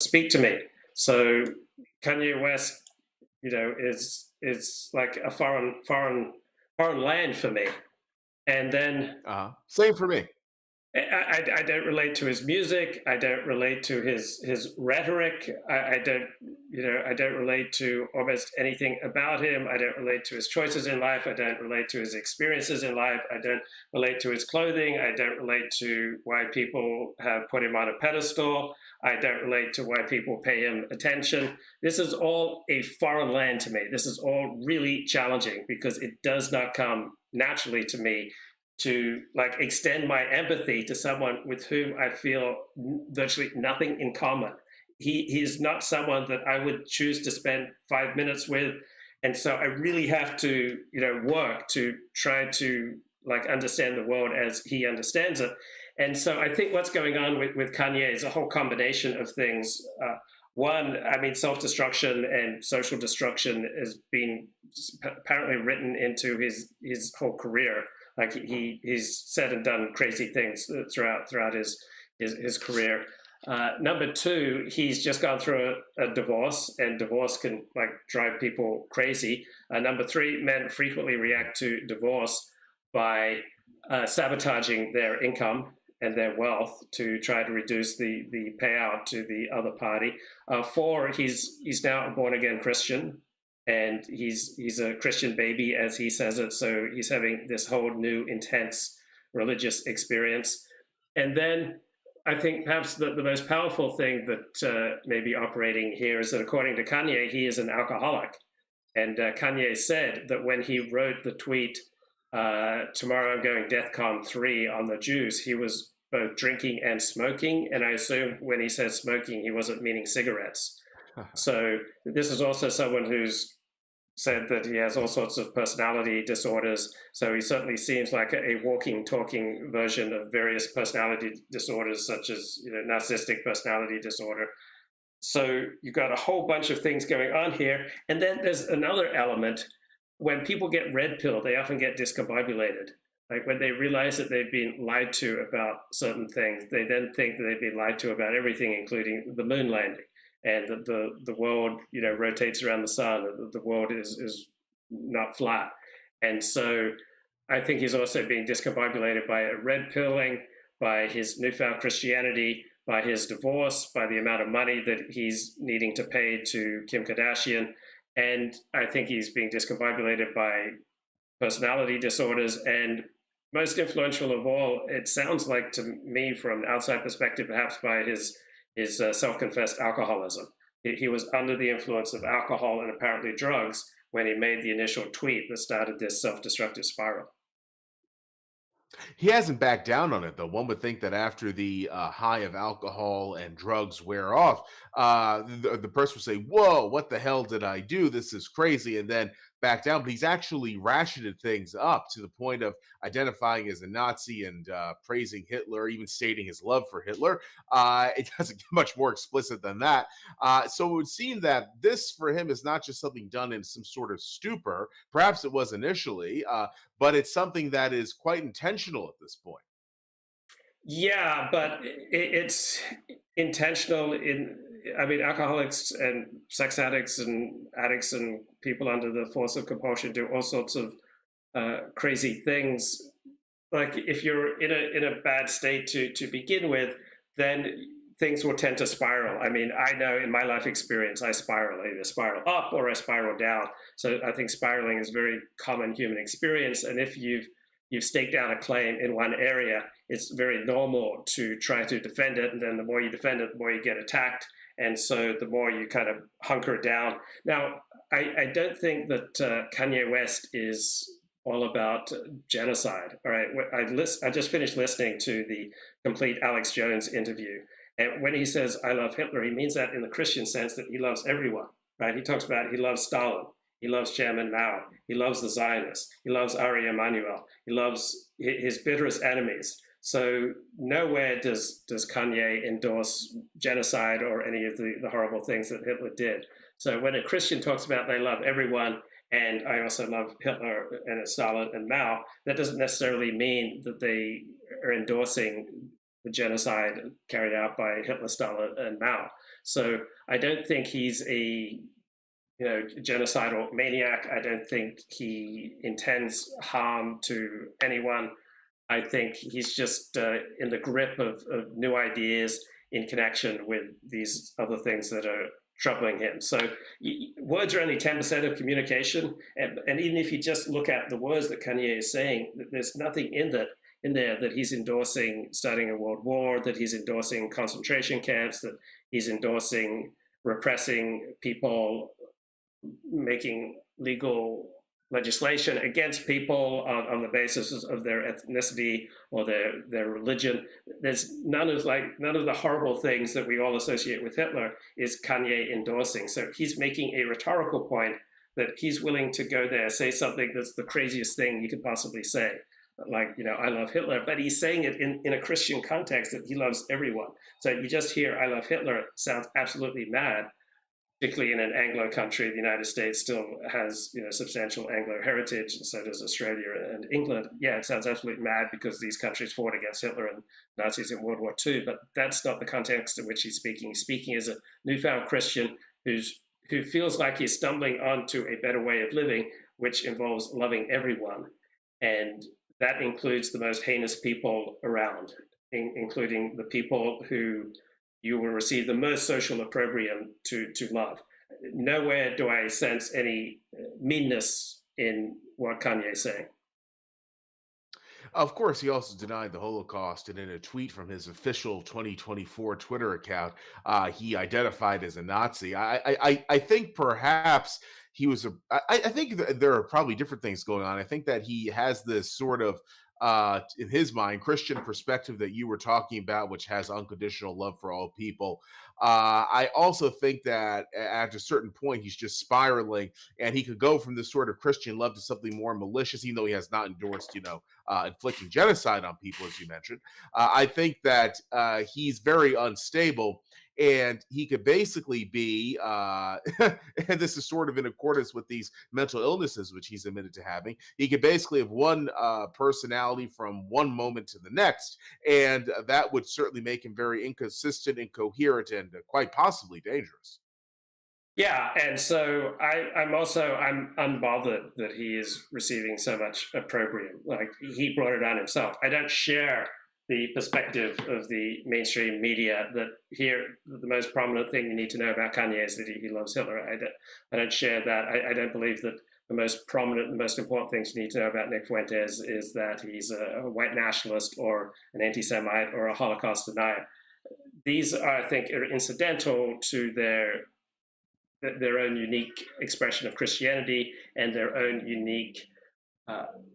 speak to me. So Kanye West, is like a foreign land for me. And then Same for me. I don't relate to his music. I don't relate to his rhetoric. I don't relate to almost anything about him. I don't relate to his choices in life. I don't relate to his experiences in life. I don't relate to his clothing. I don't relate to why people have put him on a pedestal. I don't relate to why people pay him attention. This is all a foreign land to me. This is all really challenging because it does not come naturally to me to like extend my empathy to someone with whom I feel virtually nothing in common. He's not someone that I would choose to spend 5 minutes with, and so I really have to work to try to like understand the world as he understands it. And so I think what's going on with Kanye is a whole combination of things. One, I mean, self-destruction and social destruction has been apparently written into his whole career. Like he's said and done crazy things throughout his career. Number two, he's just gone through a divorce, and divorce can like drive people crazy. Number three, men frequently react to divorce by sabotaging their income and their wealth to try to reduce the payout to the other party. Four, he's now a born again Christian, and he's a Christian baby, as he says it. So he's having this whole new intense religious experience. And then I think perhaps the most powerful thing that may be operating here is that according to Kanye, he is an alcoholic. And Kanye said that when he wrote the tweet, tomorrow I'm going DEFCON 3 on the Jews, he was both drinking and smoking. And I assume when he said smoking, he wasn't meaning cigarettes. So this is also someone who's said that he has all sorts of personality disorders. So he certainly seems like a walking, talking version of various personality disorders, such as narcissistic personality disorder. So you've got a whole bunch of things going on here. And then there's another element. When people get red pilled, they often get discombobulated. Like when they realize that they've been lied to about certain things, they then think that they've been lied to about everything, including the moon landing, and that the world rotates around the sun, that the world is not flat. And so I think he's also being discombobulated by a red pilling, by his newfound Christianity, by his divorce, by the amount of money that he's needing to pay to Kim Kardashian. And I think he's being discombobulated by personality disorders. And most influential of all, it sounds like to me from an outside perspective, perhaps by his self-confessed alcoholism. He was under the influence of alcohol and apparently drugs when he made the initial tweet that started this self-destructive spiral. He hasn't backed down on it, though. One would think that after the high of alcohol and drugs wear off, the person would say, "Whoa, what the hell did I do? This is crazy," and then back down. But he's actually ratcheted things up to the point of identifying as a Nazi and praising Hitler, even stating his love for Hitler. It doesn't get much more explicit than that. So it would seem that this, for him, is not just something done in some sort of stupor. Perhaps it was initially, but it's something that is quite intentional at this point. Yeah, but it's intentional in, I mean, alcoholics and sex addicts and people under the force of compulsion do all sorts of crazy things. Like if you're in a bad state to begin with, then things will tend to spiral. I mean, I know in my life experience, I spiral, I either spiral up or I spiral down. So I think spiraling is a very common human experience. And if you've staked out a claim in one area, it's very normal to try to defend it. And then the more you defend it, the more you get attacked. And so the more you kind of hunker down. Now, I don't think that Kanye West is all about genocide. All right, I just finished listening to the complete Alex Jones interview, and when he says "I love Hitler," he means that in the Christian sense that he loves everyone. Right? He talks about he loves Stalin, he loves Chairman Mao, he loves the Zionists, he loves Ari Emanuel, he loves his bitterest enemies. So nowhere does Kanye endorse genocide or any of the horrible things that Hitler did. So when a Christian talks about they love everyone, and I also love Hitler and Stalin and Mao, that doesn't necessarily mean that they are endorsing the genocide carried out by Hitler, Stalin, and Mao. So I don't think he's a genocidal maniac. I don't think he intends harm to anyone. I think he's just in the grip of new ideas in connection with these other things that are troubling him. So words are only 10% of communication, and even if you just look at the words that Kanye is saying, there's nothing in there that he's endorsing starting a world war, that he's endorsing concentration camps, that he's endorsing repressing people, making legal legislation against people on the basis of their ethnicity or their religion. There's none of the horrible things that we all associate with Hitler is Kanye endorsing. So he's making a rhetorical point that he's willing to go there, say something that's the craziest thing you could possibly say. Like, I love Hitler, but he's saying it in a Christian context that he loves everyone. So you just hear, I love Hitler, sounds absolutely mad, particularly in an Anglo country. The United States still has substantial Anglo heritage, and so does Australia and England. Yeah, it sounds absolutely mad because these countries fought against Hitler and Nazis in World War II, but that's not the context in which he's speaking. He's speaking as a newfound Christian who feels like he's stumbling onto a better way of living, which involves loving everyone, and that includes the most heinous people around, including the people who you will receive the most social opprobrium to love. Nowhere do I sense any meanness in what Kanye is saying. Of course, he also denied the Holocaust, and in a tweet from his official 2024 Twitter account, he identified as a Nazi. I think perhaps he was a. I think there are probably different things going on. I think that he has this sort of, in his mind, Christian perspective that you were talking about, which has unconditional love for all people. I also think that at a certain point, he's just spiraling, and he could go from this sort of Christian love to something more malicious, even though he has not endorsed, inflicting genocide on people, as you mentioned. I think that he's very unstable, and he could basically be, and this is sort of in accordance with these mental illnesses which he's admitted to having. He could basically have one personality from one moment to the next, and that would certainly make him very inconsistent, incoherent, and quite possibly dangerous. Yeah, and so I'm unbothered that he is receiving so much opprobrium. Like, he brought it on himself. I don't share the perspective of the mainstream media that here the most prominent thing you need to know about Kanye is that he loves Hitler. I don't share that. I don't believe that the most prominent, the most important things you need to know about Nick Fuentes is that he's a white nationalist or an anti-Semite or a Holocaust denier. These are, I think, are incidental to their own unique expression of Christianity and their own unique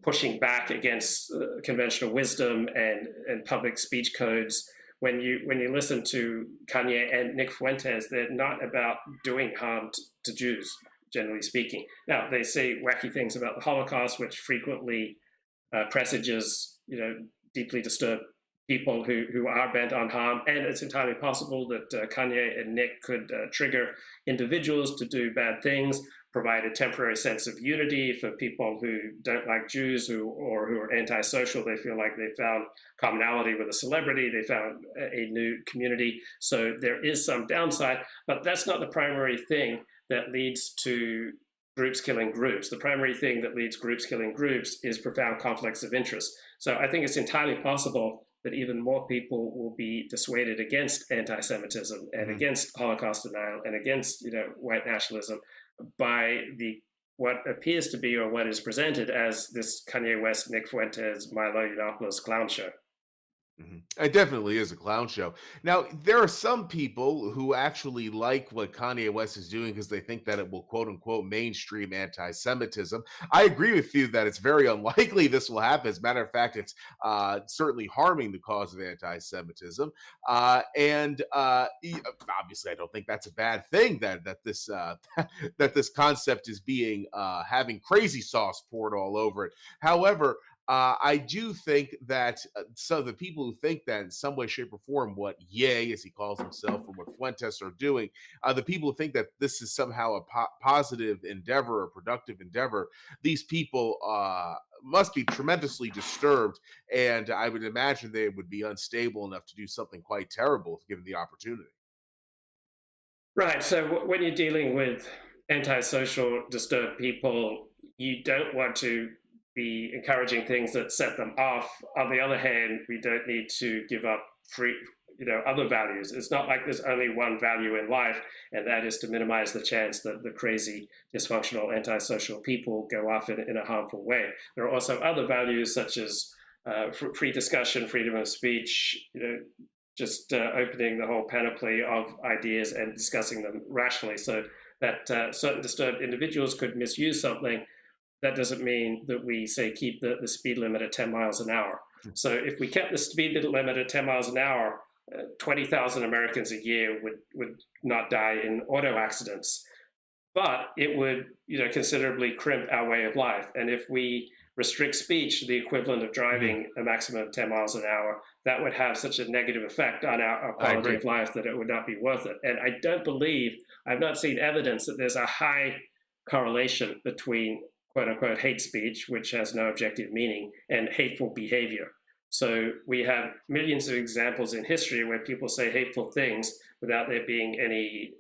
pushing back against conventional wisdom and public speech codes. When you listen to Kanye and Nick Fuentes, they're not about doing harm to Jews, generally speaking. Now they say wacky things about the Holocaust, which frequently presages, deeply disturbed people who are bent on harm. And it's entirely possible that Kanye and Nick could trigger individuals to do bad things, provide a temporary sense of unity for people who don't like Jews or who are antisocial. They feel like they found commonality with a celebrity, they found a new community. So there is some downside, but that's not the primary thing that leads to groups killing groups. The primary thing that leads groups killing groups is profound conflicts of interest. So I think it's entirely possible that even more people will be dissuaded against anti-Semitism and Mhm. against Holocaust denial and against white nationalism by the what appears to be or what is presented as this Kanye West, Nick Fuentes, Milo Yiannopoulos clown show. Mhm. It definitely is a clown show. Now, there are some people who actually like what Kanye West is doing because they think that it will quote unquote mainstream anti Semitism. I agree with you that it's very unlikely this will happen. As a matter of fact, it's certainly harming the cause of anti Semitism. Obviously, I don't think that's a bad thing that this that this concept is being having crazy sauce poured all over it. However, I do think that so the people who think that in some way, shape, or form, what Ye, as he calls himself, or what Fuentes are doing, the people who think that this is somehow a positive endeavor or productive endeavor, these people must be tremendously disturbed. And I would imagine they would be unstable enough to do something quite terrible if given the opportunity. Right. So when you're dealing with antisocial, disturbed people, you don't want to be encouraging things that set them off. On the other hand, we don't need to give up free, other values. It's not like there's only one value in life, and that is to minimize the chance that the crazy, dysfunctional, antisocial people go off in a harmful way. There are also other values such as free discussion, freedom of speech, just opening the whole panoply of ideas and discussing them rationally so that certain disturbed individuals could misuse something. That doesn't mean that we say keep the speed limit at 10 miles an hour. So if we kept the speed limit at 10 miles an hour, 20,000 Americans a year would not die in auto accidents, but it would considerably crimp our way of life. And if we restrict speech to the equivalent of Mhm. driving a maximum of 10 miles an hour, that would have such a negative effect on our I quality agree. of life that it would not be worth it. And I don't believe, I've not seen evidence that there's a high correlation between quote unquote hate speech, which has no objective meaning, and hateful behavior. So we have millions of examples in history where people say hateful things without there being any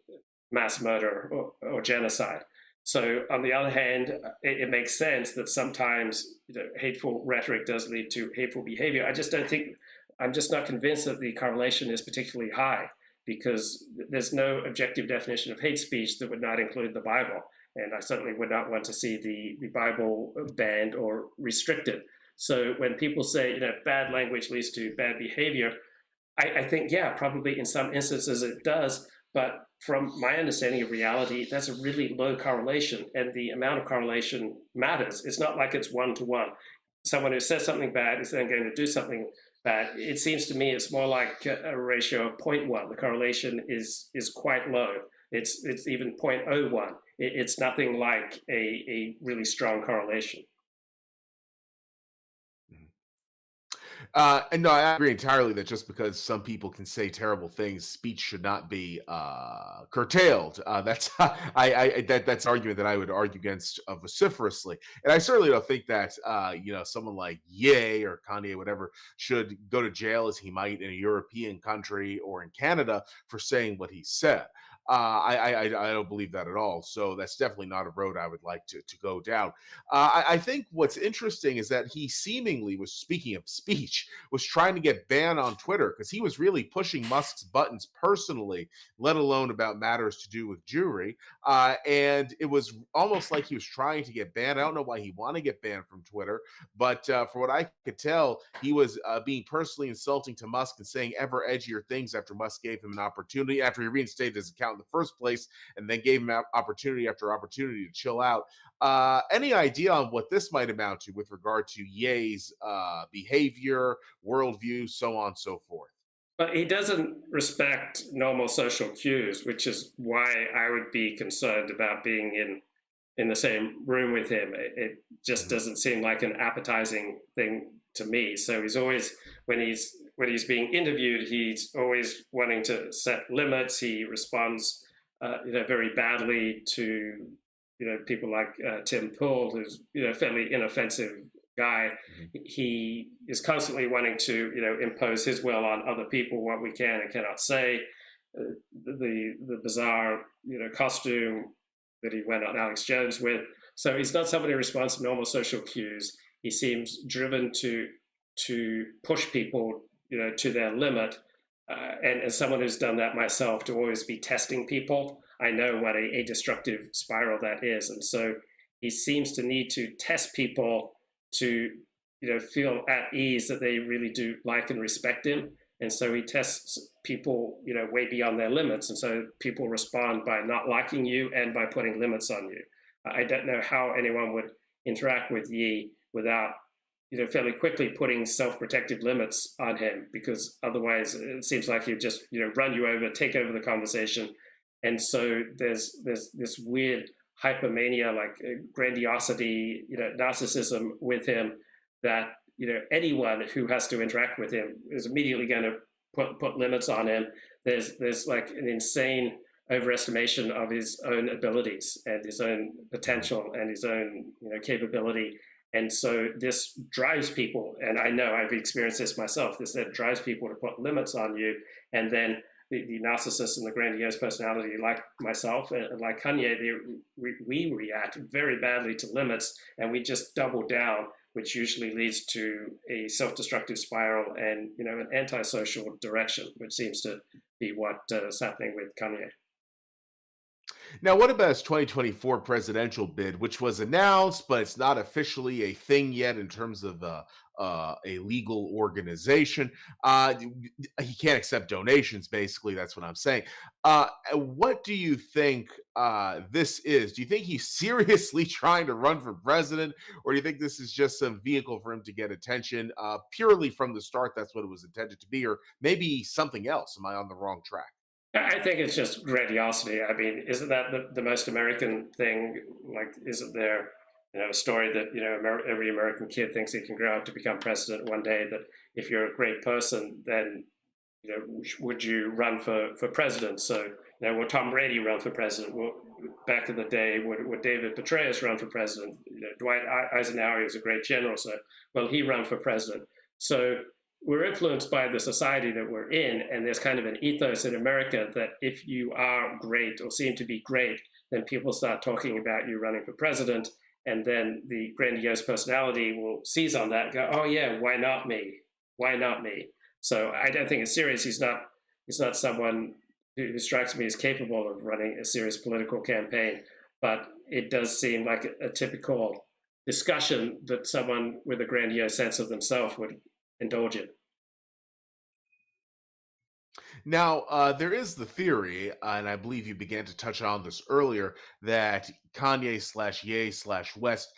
mass murder or genocide. So, on the other hand, it makes sense that sometimes hateful rhetoric does lead to hateful behavior. I just don't think, I'm just not convinced that the correlation is particularly high because there's no objective definition of hate speech that would not include the Bible. And I certainly would not want to see the Bible banned or restricted. So, when people say, bad language leads to bad behavior, I think, yeah, probably in some instances it does. But from my understanding of reality, that's a really low correlation. And the amount of correlation matters. It's not like it's one to one. Someone who says something bad is then going to do something bad. It seems to me it's more like a ratio of zero point 0.1. The correlation is quite low. It's even 0.01. It's nothing like a really strong correlation. Mhm. And no, I agree entirely that just because some people can say terrible things, speech should not be curtailed. That's that's an argument that I would argue against vociferously, and I certainly don't think that someone like Ye or Kanye, whatever, should go to jail as he might in a European country or in Canada for saying what he said. I don't believe that at all. So that's definitely not a road I would like to go down. I think what's interesting is that he seemingly was, speaking of speech, was trying to get banned on Twitter because he was really pushing Musk's buttons personally, let alone about matters to do with Jewry. And it was almost like he was trying to get banned. I don't know why he wanted to get banned from Twitter, but from what I could tell, he was being personally insulting to Musk and saying ever edgier things after Musk gave him an opportunity, after he reinstated his account in the first place, and then gave him opportunity after opportunity to chill out. Any idea on what this might amount to with regard to Ye's behavior, worldview, so on and so forth? But he doesn't respect normal social cues, which is why I would be concerned about being in the same room with him. It just Mhm. doesn't seem like an appetizing thing to me. So he's always when he's being interviewed, he's always wanting to set limits. He responds, very badly to people like Tim Pool, who's fairly inoffensive guy. Mhm. He is constantly wanting to impose his will on other people, what we can and cannot say. The bizarre costume that he went on Alex Jones with. So he's not somebody who responds to normal social cues. He seems driven to push people, to their limit. And as someone who's done that myself, to always be testing people, I know what a destructive spiral that is. And so he seems to need to test people to, feel at ease that they really do like and respect him. And so he tests people, way beyond their limits. And so people respond by not liking you and by putting limits on you. I don't know how anyone would interact with Yi without, fairly quickly putting self-protective limits on him, because otherwise it seems like he'd just, run you over, take over the conversation. And so there's this weird hypermania, like grandiosity, narcissism with him that anyone who has to interact with him is immediately going to put limits on him. There's like an insane overestimation of his own abilities and his own Mhm. potential and his own capability. And so this drives people, and I know I've experienced this myself. This that drives people to put limits on you, and then the narcissist and the grandiose personality, like myself and like Kanye, we react very badly to limits, and we just double down, which usually leads to a self-destructive spiral and an antisocial direction, which seems to be what is happening with Kanye. Now, what about his 2024 presidential bid, which was announced, but it's not officially a thing yet in terms of a legal organization? Uh, he can't accept donations, basically. That's what I'm saying. What do you think this is? Do you think he's seriously trying to run for president, or do you think this is just some vehicle for him to get attention purely from the start? That's what it was intended to be, or maybe something else? Am I on the wrong track? I think it's just grandiosity. I mean, isn't that the most American thing? Like, isn't there, a story that, every American kid thinks he can grow up to become president one day, that if you're a great person, then, would you run for president? So, will Tom Brady run for president? Well, back in the day, would David Petraeus run for president? Dwight Eisenhower was a great general, so, well, he ran for president. So we're influenced by the society that we're in, and there's kind of an ethos in America that if you are great or seem to be great, then people start talking about you running for president, and then the grandiose personality will seize on that and go, oh yeah, why not me? Why not me? So I don't think it's serious. He's not someone who strikes me as capable of running a serious political campaign, but it does seem like a typical discussion that someone with a grandiose sense of themselves would indulge in. Now, there is the theory, and I believe you began to touch on this earlier, that Kanye slash Ye slash West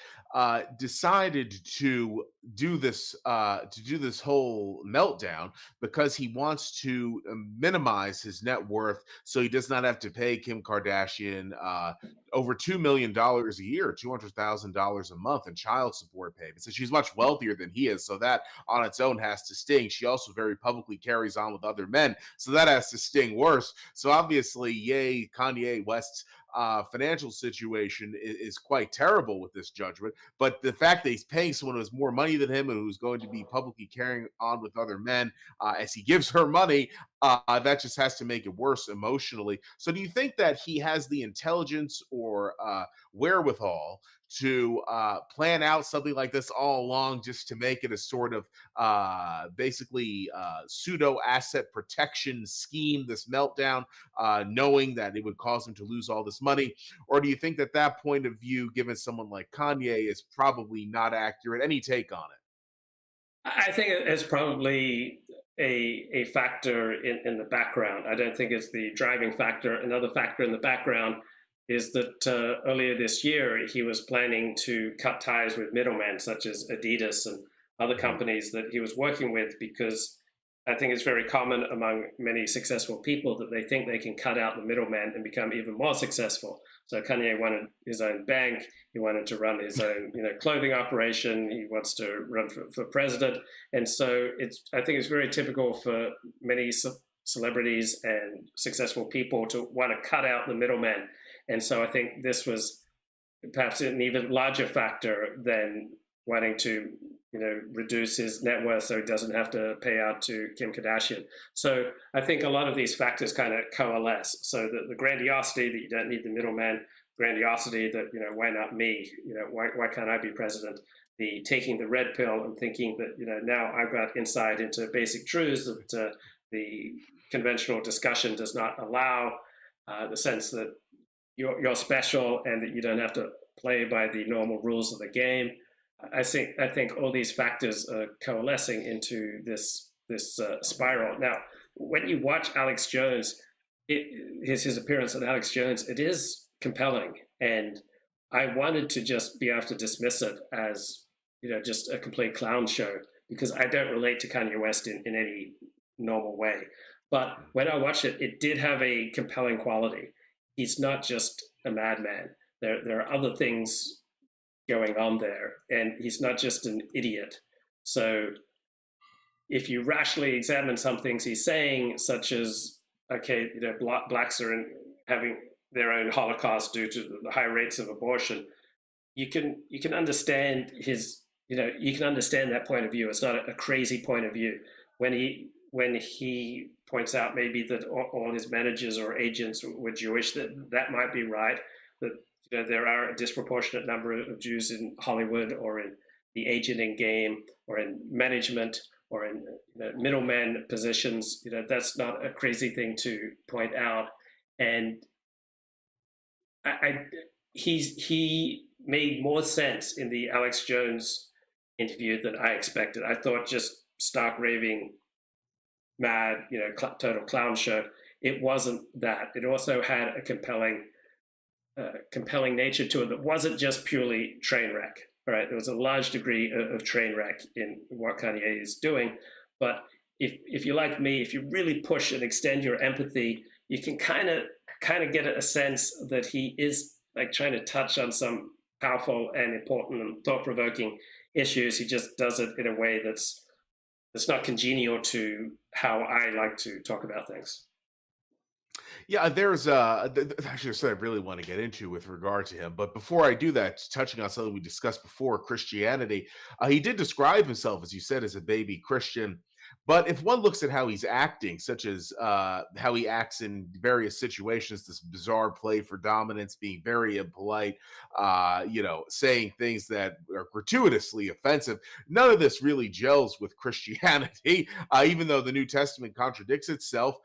decided to do this whole meltdown because he wants to minimize his net worth, so he does not have to pay Kim Kardashian over $2 million a year, $200,000 a month in child support payments. And she's much wealthier than he is, so that on its own has to sting. She also very publicly carries on with other men, so that has to sting worse. So obviously, Kanye West's financial situation is quite terrible with this judgment. But the fact that he's paying someone who has more money than him and who's going to be publicly carrying on with other men as he gives her money, that just has to make it worse emotionally. So, do you think that he has the intelligence or wherewithal to plan out something like this all along, just to make it a sort of basically pseudo asset protection scheme, this meltdown, knowing that it would cause him to lose all this money? Or do you think that that point of view, given someone like Kanye, is probably not accurate? Any take on it? I think it's probably a factor in the background. I don't think it's the driving factor. Another factor in the background is that earlier this year he was planning to cut ties with middlemen such as Adidas and other Mhm. companies that he was working with, because I think it's very common among many successful people that they think they can cut out the middleman and become even more successful. So Kanye wanted his own bank. He wanted to run his own, clothing operation. He wants to run for president. And so I think it's very typical for many celebrities and successful people to want to cut out the middleman. And so I think this was perhaps an even larger factor than wanting to reduce his net worth so he doesn't have to pay out to Kim Kardashian. So I think a lot of these factors kind of coalesce. So the grandiosity that you don't need the middleman, grandiosity that why not me? Why can't I be president? The taking the red pill and thinking that now I've got insight into basic truths that the conventional discussion does not allow. The sense that you're special and that you don't have to play by the normal rules of the game. I think all these factors are coalescing into this spiral. Now, when you watch Alex Jones, his appearance on Alex Jones, it is compelling, and I wanted to just be able to dismiss it as just a complete clown show, because I don't relate to Kanye West in any normal way. But when I watched it, it did have a compelling quality. He's not just a madman. There are other things going on there, and he's not just an idiot. So if you rationally examine some things he's saying, such as, okay, blacks are having their own Holocaust due to the high rates of abortion, you can understand his you can understand that point of view. It's not a crazy point of view. When when he points out maybe that all his managers or agents were Jewish, that might be right. That there are a disproportionate number of Jews in Hollywood or in the agenting game or in management or in middleman positions. That's not a crazy thing to point out. And I he made more sense in the Alex Jones interview than I expected. I thought just stark raving mad, total clown show. It wasn't that. It also had a compelling nature to it that wasn't just purely train wreck. Right, there was a large degree of train wreck in what Kanye is doing, but if you're like me, if you really push and extend your empathy, you can kind of get a sense that he is like trying to touch on some powerful and important and thought provoking issues. He just does it in a way that's not congenial to how I like to talk about things. Yeah, there's actually something I really want to get into with regard to him. But before I do that, touching on something we discussed before, Christianity, he did describe himself, as you said, as a baby Christian. But if one looks at how he's acting, such as how he acts in various situations, this bizarre play for dominance, being very impolite, saying things that are gratuitously offensive, none of this really gels with Christianity, even though the New Testament contradicts itself.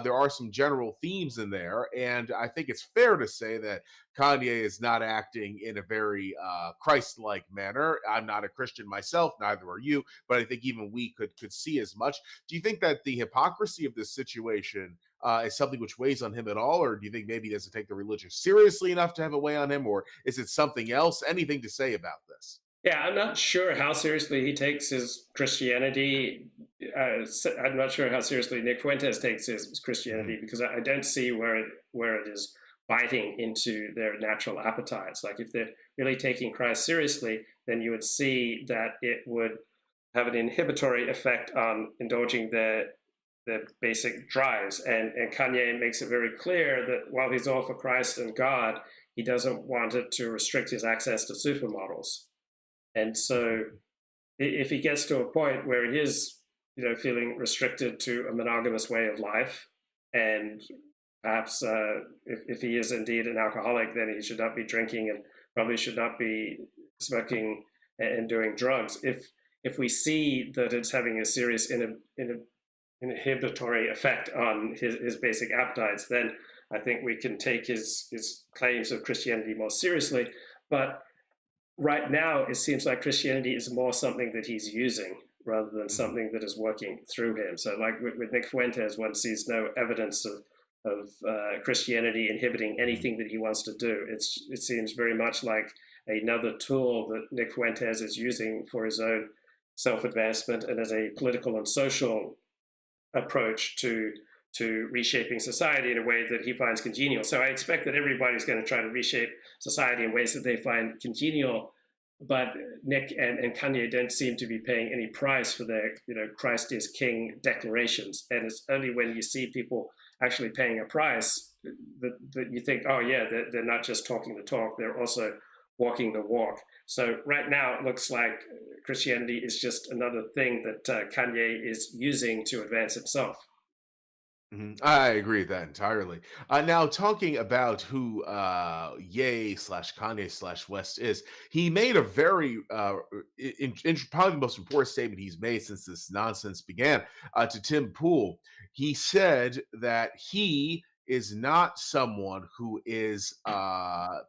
There are some general themes in there, and I think it's fair to say that Kanye is not acting in a very Christ-like manner. I'm not a Christian myself, neither are you, but I think even we could see as much. Do you think that the hypocrisy of this situation is something which weighs on him at all, or do you think maybe he doesn't take the religion seriously enough to have a weigh on him, or is it something else? Anything to say about this? Yeah, I'm not sure how seriously he takes his Christianity. I'm not sure how seriously Nick Fuentes takes his Mhm. Christianity because I don't see where it is biting into their natural appetites. Like if they're really taking Christ seriously, then you would see that it would have an inhibitory effect on indulging the basic drives. And Kanye makes it very clear that while he's all for Christ and God, he doesn't want it to restrict his access to supermodels. And so if he gets to a point where he is, feeling restricted to a monogamous way of life, and perhaps if he is indeed an alcoholic, then he should not be drinking and probably should not be smoking and doing drugs. If we see that it's having a serious inhibitory effect on his basic appetites, then I think we can take his claims of Christianity more seriously. But right now it seems like Christianity is more something that he's using rather than Mhm. something that is working through him. So, like with Nick Fuentes, one sees no evidence of Christianity inhibiting Mhm. anything that he wants to do. It seems very much like another tool that Nick Fuentes is using for his own self advancement and as a political and social approach to reshaping society in a way that he finds congenial. So I expect that everybody's going to try to reshape society in ways that they find congenial. But Nick and Kanye don't seem to be paying any price for their, Christ is King declarations. And it's only when you see people actually paying a price that you think, oh yeah, they're not just talking the talk; they're also walking the walk. So right now, it looks like Christianity is just another thing that Kanye is using to advance himself. Mhm. I agree with that entirely. Now, talking about who Ye slash Kanye slash West is, he made a very, probably the most important statement he's made since this nonsense began to Tim Pool. He said that he is not someone who is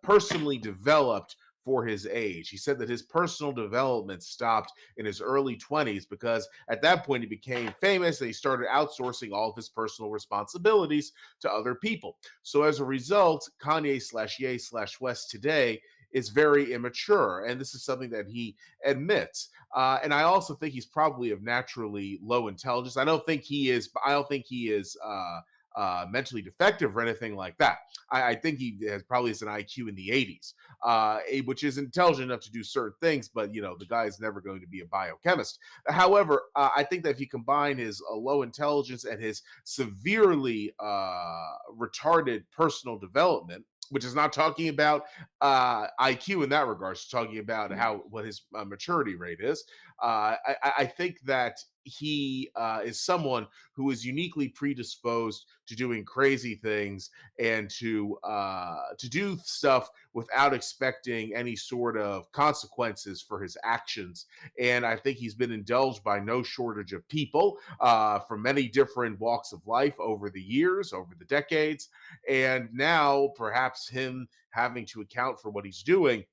personally developed for his age. He said that his personal development stopped in his early 20s because at that point he became famous and he started outsourcing all of his personal responsibilities to other people. So as a result, Kanye slash Ye slash West today is very immature, and this is something that he admits. And I also think he's probably of naturally low intelligence. I don't think he is. I don't think he is. Mentally defective or anything like that. I think he has probably has an IQ in the 80s, which is intelligent enough to do certain things, but the guy is never going to be a biochemist. However, I think that if you combine his low intelligence and his severely retarded personal development, which is not talking about IQ in that regard, it's talking about how what his maturity rate is. I think that he is someone who is uniquely predisposed to doing crazy things and to do stuff without expecting any sort of consequences for his actions. And I think he's been indulged by no shortage of people from many different walks of life over the years, over the decades. And now, perhaps him having to account for what he's doing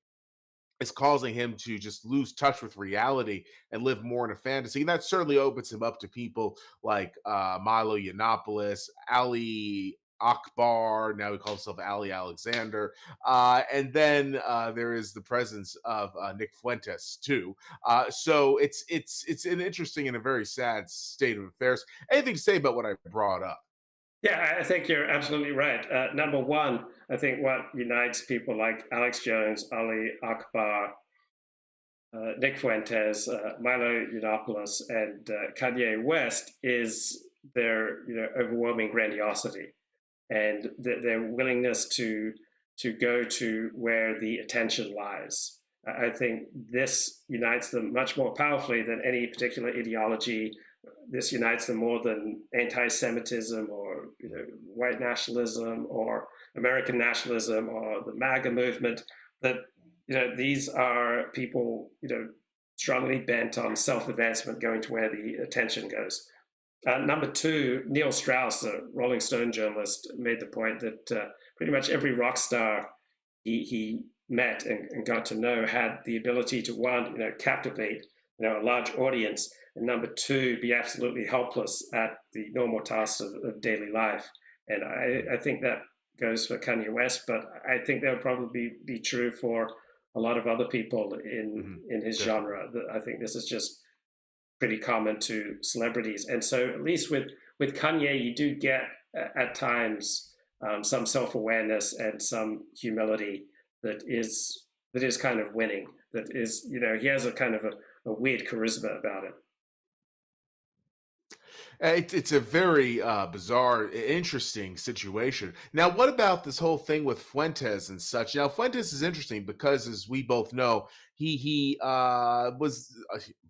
is causing him to just lose touch with reality and live more in a fantasy. And that certainly opens him up to people like Milo Yiannopoulos, Ali Akbar. Now he calls himself Ali Alexander. And then there is the presence of Nick Fuentes too. So it's an interesting and a very sad state of affairs. Anything to say about what I brought up? Yeah, I think you're absolutely right. Number one, I think what unites people like Alex Jones, Ali Akbar, Nick Fuentes, Milo Yiannopoulos, and Kanye West is their overwhelming grandiosity and their willingness to go to where the attention lies. I think this unites them much more powerfully than any particular ideology. This unites them more than anti-Semitism or white nationalism or American nationalism or the MAGA movement. That these are people strongly bent on self-advancement, going to where the attention goes. Number two, Neil Strauss, a Rolling Stone journalist, made the point that pretty much every rock star he met and got to know had the ability to, one, captivate a large audience, and number two, be absolutely helpless at the normal tasks of daily life. And I think that goes for Kanye West, but I think that would probably be true for a lot of other people in his Definitely. genre. I think this is just pretty common to celebrities. And so, at least with Kanye, you do get at times some self awareness and some humility that is kind of winning. That is, he has a kind of a weird charisma about it. It's a very bizarre, interesting situation. Now, what about this whole thing with Fuentes and such? Now, Fuentes is interesting because, as we both know, he was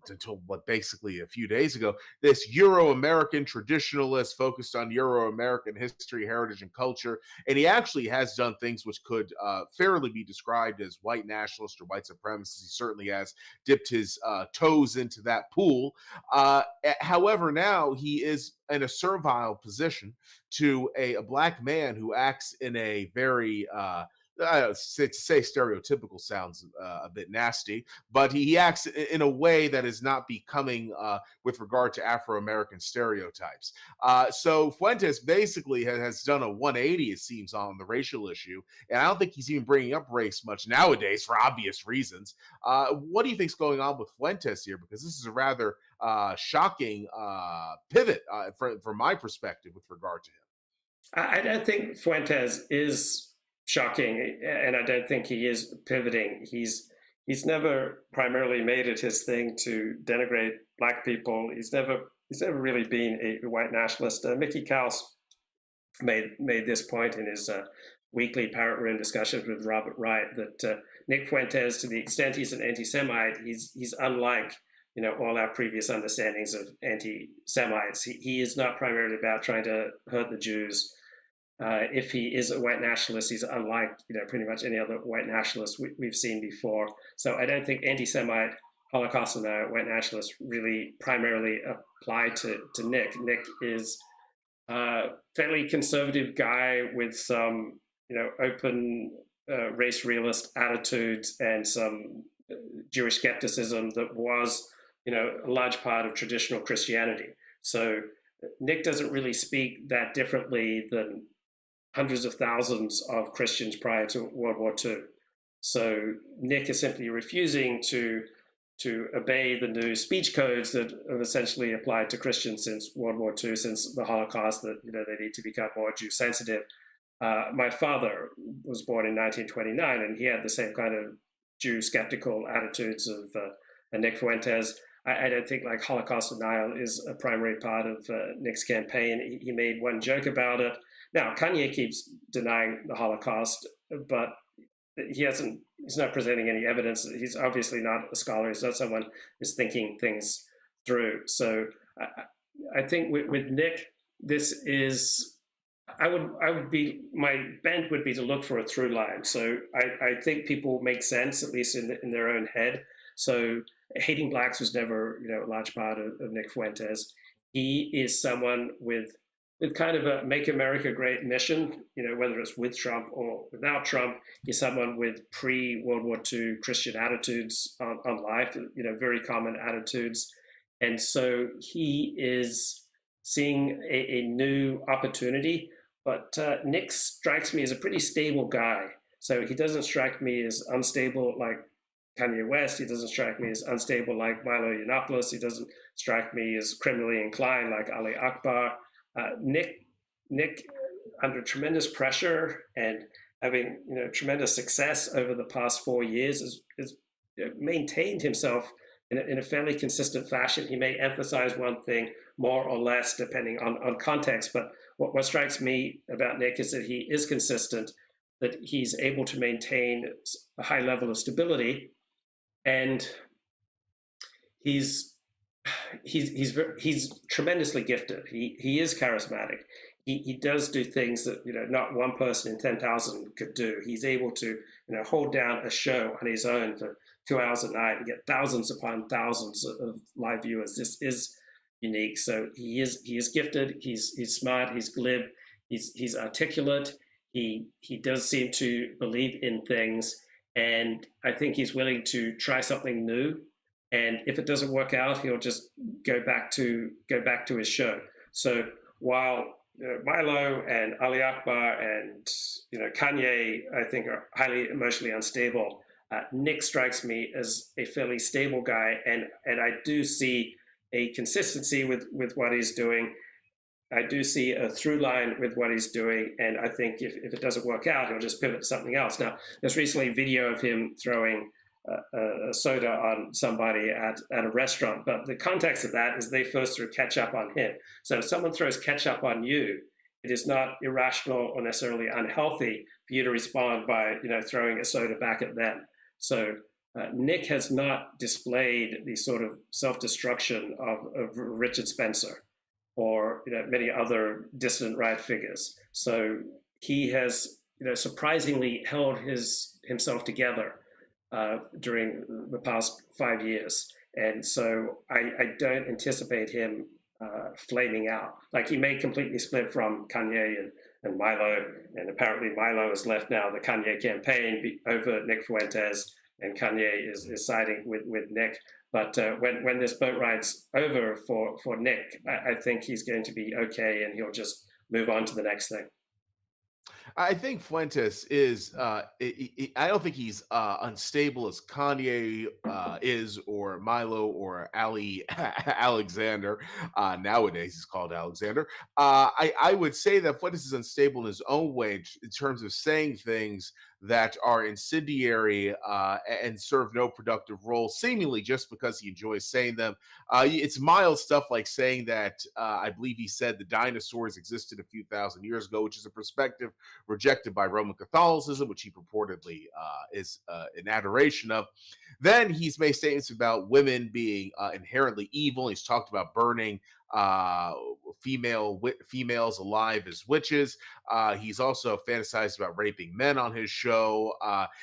until what basically a few days ago this Euro-American traditionalist focused on Euro-American history, heritage, and culture, and he actually has done things which could fairly be described as white nationalist or white supremacist. He certainly has dipped his toes into that pool. However, now he is in a servile position to a black man who acts in a very to say stereotypical sounds a bit nasty, but he acts in a way that is not becoming with regard to Afro American stereotypes. So Fuentes basically has done a 180, it seems, on the racial issue, and I don't think he's even bringing up race much nowadays for obvious reasons. What do you think's going on with Fuentes here? Because this is a rather shocking pivot from my perspective with regard to him. I don't think Fuentes is shocking, and I don't think he is pivoting. He's never primarily made it his thing to denigrate black people. He's never really been a white nationalist. Mickey Kaus made this point in his weekly Parrot Room discussions with Robert Wright that Nick Fuentes, to the extent he's an anti-Semite, he's unlike all our previous understandings of anti-Semites. He is not primarily about trying to hurt the Jews. If he is a white nationalist, he's unlike pretty much any other white nationalist we've seen before. So I don't think anti-Semite, Holocaust denier, white nationalists really primarily apply to Nick. Nick is a fairly conservative guy with some open race realist attitudes and some Jewish skepticism that was a large part of traditional Christianity. So Nick doesn't really speak that differently than hundreds of thousands of Christians prior to World War II. So Nick is simply refusing to obey the new speech codes that have essentially applied to Christians since World War II, since the Holocaust, that they need to become more Jew sensitive. My father was born in 1929, and he had the same kind of Jew skeptical attitudes of Nick Fuentes. I don't think like Holocaust denial is a primary part of Nick's campaign. He made one joke about it. Now Kanye keeps denying the Holocaust, but he's not presenting any evidence. He's obviously not a scholar. He's not someone who's thinking things through. So I think with Nick, this is I would be my bent would be to look for a through line. So I think people make sense at least in their own head. So hating blacks was never a large part of Nick Fuentes. He is someone with kind of a make America great mission. Whether it's with Trump or without Trump, he's someone with pre World War II Christian attitudes on life. Very common attitudes, and so he is seeing a new opportunity. But Nick strikes me as a pretty stable guy. So he doesn't strike me as unstable like Kanye West. He doesn't strike me as unstable like Milo Yiannopoulos. He doesn't strike me as criminally inclined like Ali Akbar. Nick, under tremendous pressure and having tremendous success over the past 4 years, has maintained himself in a fairly consistent fashion. He may emphasize one thing more or less depending on context, but what strikes me about Nick is that he is consistent, that he's able to maintain a high level of stability, and he's he's tremendously gifted. He is charismatic. He does do things that not one person in 10,000 could do. He's able to hold down a show on his own for 2 hours a night and get thousands upon thousands of live viewers. This is unique. So he is gifted. He's smart. He's glib. He's articulate. He does seem to believe in things, and I think he's willing to try something new. And if it doesn't work out, he'll just go back to his show. So while Milo and Ali Akbar and Kanye, I think, are highly emotionally unstable, Nick strikes me as a fairly stable guy, and I do see a consistency with what he's doing. I do see a through line with what he's doing, and I think if it doesn't work out, he'll just pivot to something else. Now, there's recently video of him throwing a soda on somebody at a restaurant, but the context of that is they first threw ketchup on him. So if someone throws ketchup on you, it is not irrational or necessarily unhealthy for you to respond by throwing a soda back at them. So Nick has not displayed the sort of self-destruction of Richard Spencer or many other dissident right figures. So he has surprisingly held himself together during the past 5 years, and so I don't anticipate him flaming out. Like, he may completely split from Kanye and Milo, and apparently Milo has left now the Kanye campaign over Nick Fuentes, and Kanye is siding with Nick. But when this boat ride's over for Nick, I think he's going to be okay, and he'll just move on to the next thing. I think Fuentes is. I don't think he's unstable as Kanye is, or Milo, or Ali Alexander. Nowadays, he's called Alexander. I would say that Fuentes is unstable in his own way in terms of saying things that are incendiary and serve no productive role, seemingly just because he enjoys saying them. It's mild stuff like saying that I believe he said the dinosaurs existed a few thousand years ago, which is a perspective rejected by Roman Catholicism, which he purportedly is in adoration of. Then he's made statements about women being inherently evil. He's talked about burning uh, females alive as witches. He's also fantasized about raping men on his show.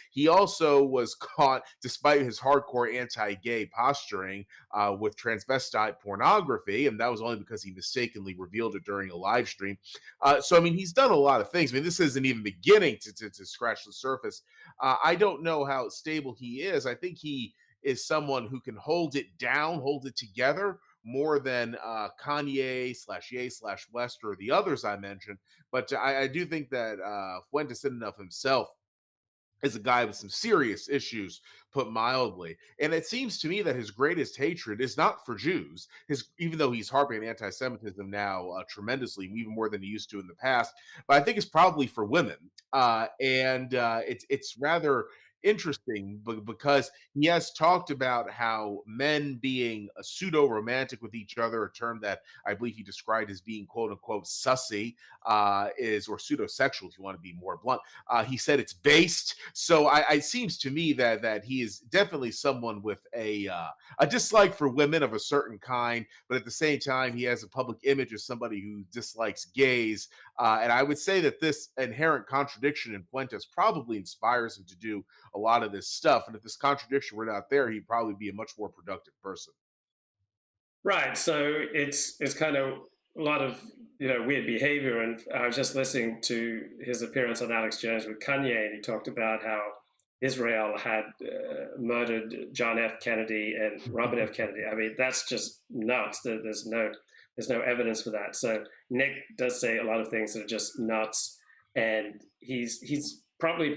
He also was caught, despite his hardcore anti-gay posturing, with transvestite pornography, and that was only because he mistakenly revealed it during a live stream. So, I mean, he's done a lot of things. I mean, this isn't even beginning to scratch the surface. I don't know how stable he is. I think he is someone who can hold it down, hold it together more than Kanye slash Ye slash West or the others I mentioned. But I do think that Fuentes in and of himself is a guy with some serious issues, put mildly. And it seems to me that his greatest hatred is not for Jews. Even though he's harping on anti-Semitism now tremendously, even more than he used to in the past, but I think it's probably for women. And it's rather interesting because he has talked about how men being a pseudo romantic with each other, a term that I believe he described as being quote unquote sussy, is or pseudo sexual, if you want to be more blunt. He said it's based. So it seems to me that he is definitely someone with a dislike for women of a certain kind, but at the same time, he has a public image of somebody who dislikes gays. And I would say that this inherent contradiction in Fuentes probably inspires him to do a lot of this stuff. And if this contradiction were not there, he'd probably be a much more productive person. Right. So it's kind of a lot of weird behavior. And I was just listening to his appearance on Alex Jones with Kanye, and he talked about how Israel had murdered John F. Kennedy and Robert F. Kennedy. I mean, that's just nuts. There's no evidence for that. So Nick does say a lot of things that are just nuts, and he's probably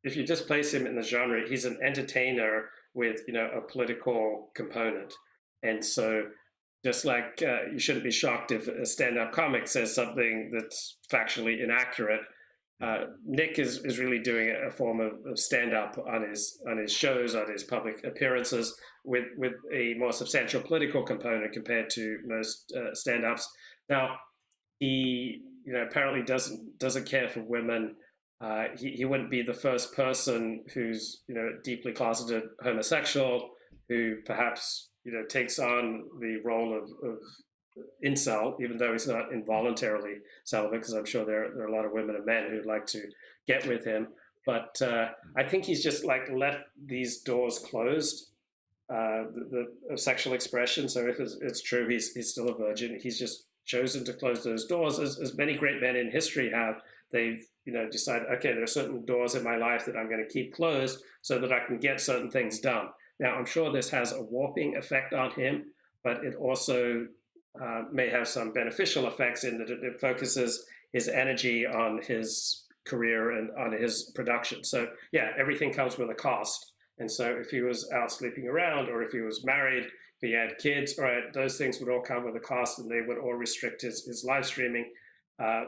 if you just place him in the genre, he's an entertainer with a political component, and so just like you shouldn't be shocked if a stand-up comic says something that's factually inaccurate. Nick is really doing a form of stand-up on his shows, on his public appearances, with a more substantial political component compared to most stand-ups. Now, he apparently doesn't care for women. He wouldn't be the first person who's deeply closeted homosexual who perhaps takes on the role of incel, even though he's not involuntarily celibate, because I'm sure there are a lot of women and men who'd like to get with him. But I think he's just like left these doors closed, the sexual expression. So if it's true, he's still a virgin. He's just chosen to close those doors, as many great men in history have. They've decided, okay, there are certain doors in my life that I'm going to keep closed so that I can get certain things done. Now, I'm sure this has a warping effect on him, but it also may have some beneficial effects in that it focuses his energy on his career and on his production. So, yeah, everything comes with a cost. And so, if he was out sleeping around, or if he was married, if he had kids, all right, those things would all come with a cost, and they would all restrict his live streaming. Uh,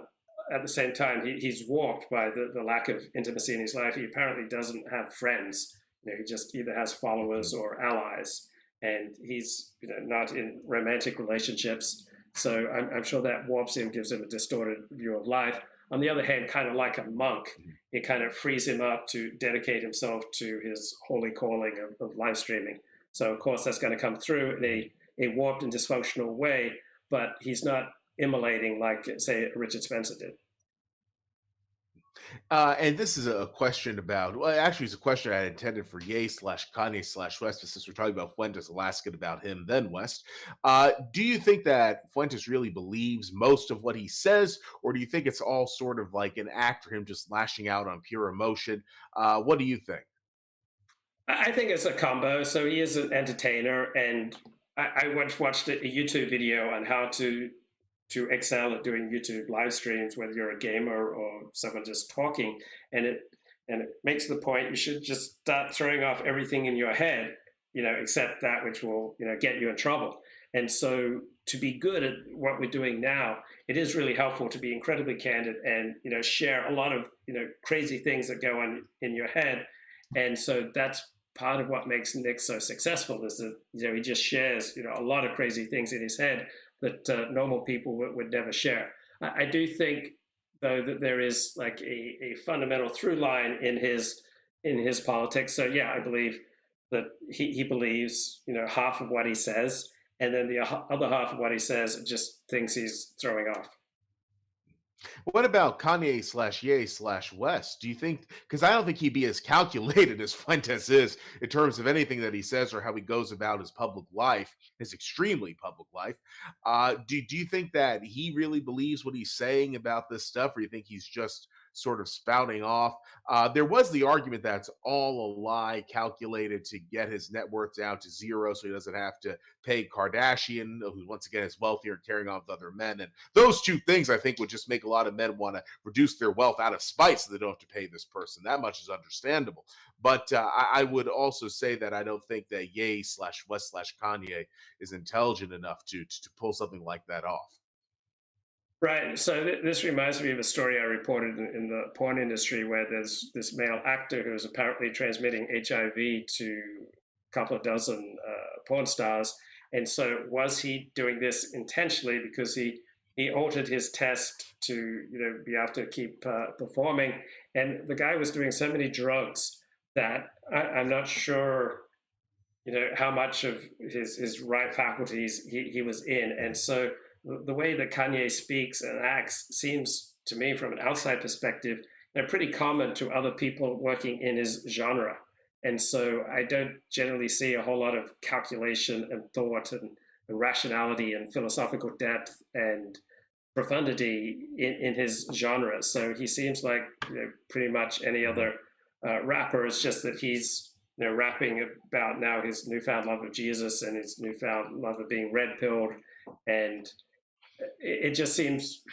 at the same time, he's warped by the lack of intimacy in his life. He apparently doesn't have friends. He just either has followers or allies, and he's not in romantic relationships. So I'm sure that warps him, gives him a distorted view of life. On the other hand, kind of like a monk, it kind of frees him up to dedicate himself to his holy calling of live streaming. So of course that's going to come through in a warped and dysfunctional way, but he's not immolating like, say, Richard Spencer did. And this is a question about, well, actually, it's a question I had intended for Ye slash Kanye slash West, but since we're talking about Fuentes, I'll ask it about him, then West. Do you think that Fuentes really believes most of what he says, or do you think it's all sort of like an act for him just lashing out on pure emotion? What do you think? I think it's a combo. So he is an entertainer, and I once watched a YouTube video on how to excel at doing YouTube live streams, whether you're a gamer or someone just talking, and it makes the point you should just start throwing off everything in your head, except that which will get you in trouble. And so to be good at what we're doing now, it is really helpful to be incredibly candid and share a lot of crazy things that go on in your head. And so that's part of what makes Nick so successful, is that he just shares a lot of crazy things in his head that normal people would never share. I do think, though, that there is like a fundamental through line in his politics. So yeah, I believe that he believes half of what he says, and then the other half of what he says just thinks he's throwing off. What about Kanye slash Ye slash West? Do you think, because I don't think he'd be as calculated as Fuentes is in terms of anything that he says or how he goes about his public life, his extremely public life. Do you think that he really believes what he's saying about this stuff, or you think he's just sort of spouting off? There was the argument that's all a lie calculated to get his net worth down to zero so he doesn't have to pay Kardashian, who once again is wealthier and carrying on with other men. And those two things, I think, would just make a lot of men want to reduce their wealth out of spite so they don't have to pay this person. That much is understandable. But I would also say that I don't think that Ye slash West slash Kanye is intelligent enough to pull something like that off. Right. So this reminds me of a story I reported in the porn industry where there's this male actor who is apparently transmitting HIV to a couple of dozen porn stars. And so was he doing this intentionally because he altered his test to be able to keep performing? And the guy was doing so many drugs that I'm not sure how much of his right faculties he was in. And so the way that Kanye speaks and acts seems to me, from an outside perspective, pretty common to other people working in his genre. And so I don't generally see a whole lot of calculation and thought and rationality and philosophical depth and profundity in his genre. So he seems like pretty much any Mhm. other rapper. It's just that he's rapping about now his newfound love of Jesus and his newfound love of being red pilled, and it just seems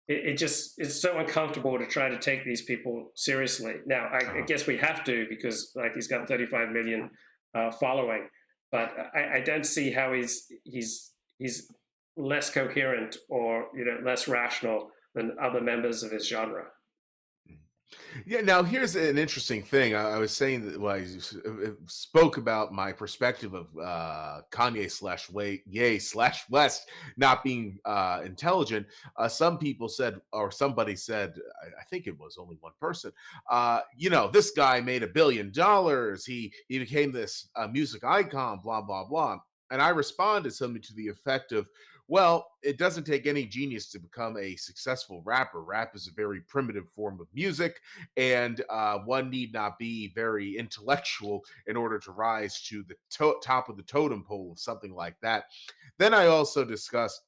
it just it's so uncomfortable to try to take these people seriously. Now, I Uh-huh. guess we have to because like he's got 35 million following, but I don't see how he's less coherent or less rational than other members of his genre. Yeah, now here's an interesting thing. I was saying that when spoke about my perspective of Kanye slash Way Ye slash West not being intelligent. Some people said, or somebody said, I think it was only one person. This guy made $1 billion. He became this music icon. Blah blah blah. And I responded something to the effect of, well, it doesn't take any genius to become a successful rapper. Rap is a very primitive form of music, and one need not be very intellectual in order to rise to the top of the totem pole of something like that. Then I also discussed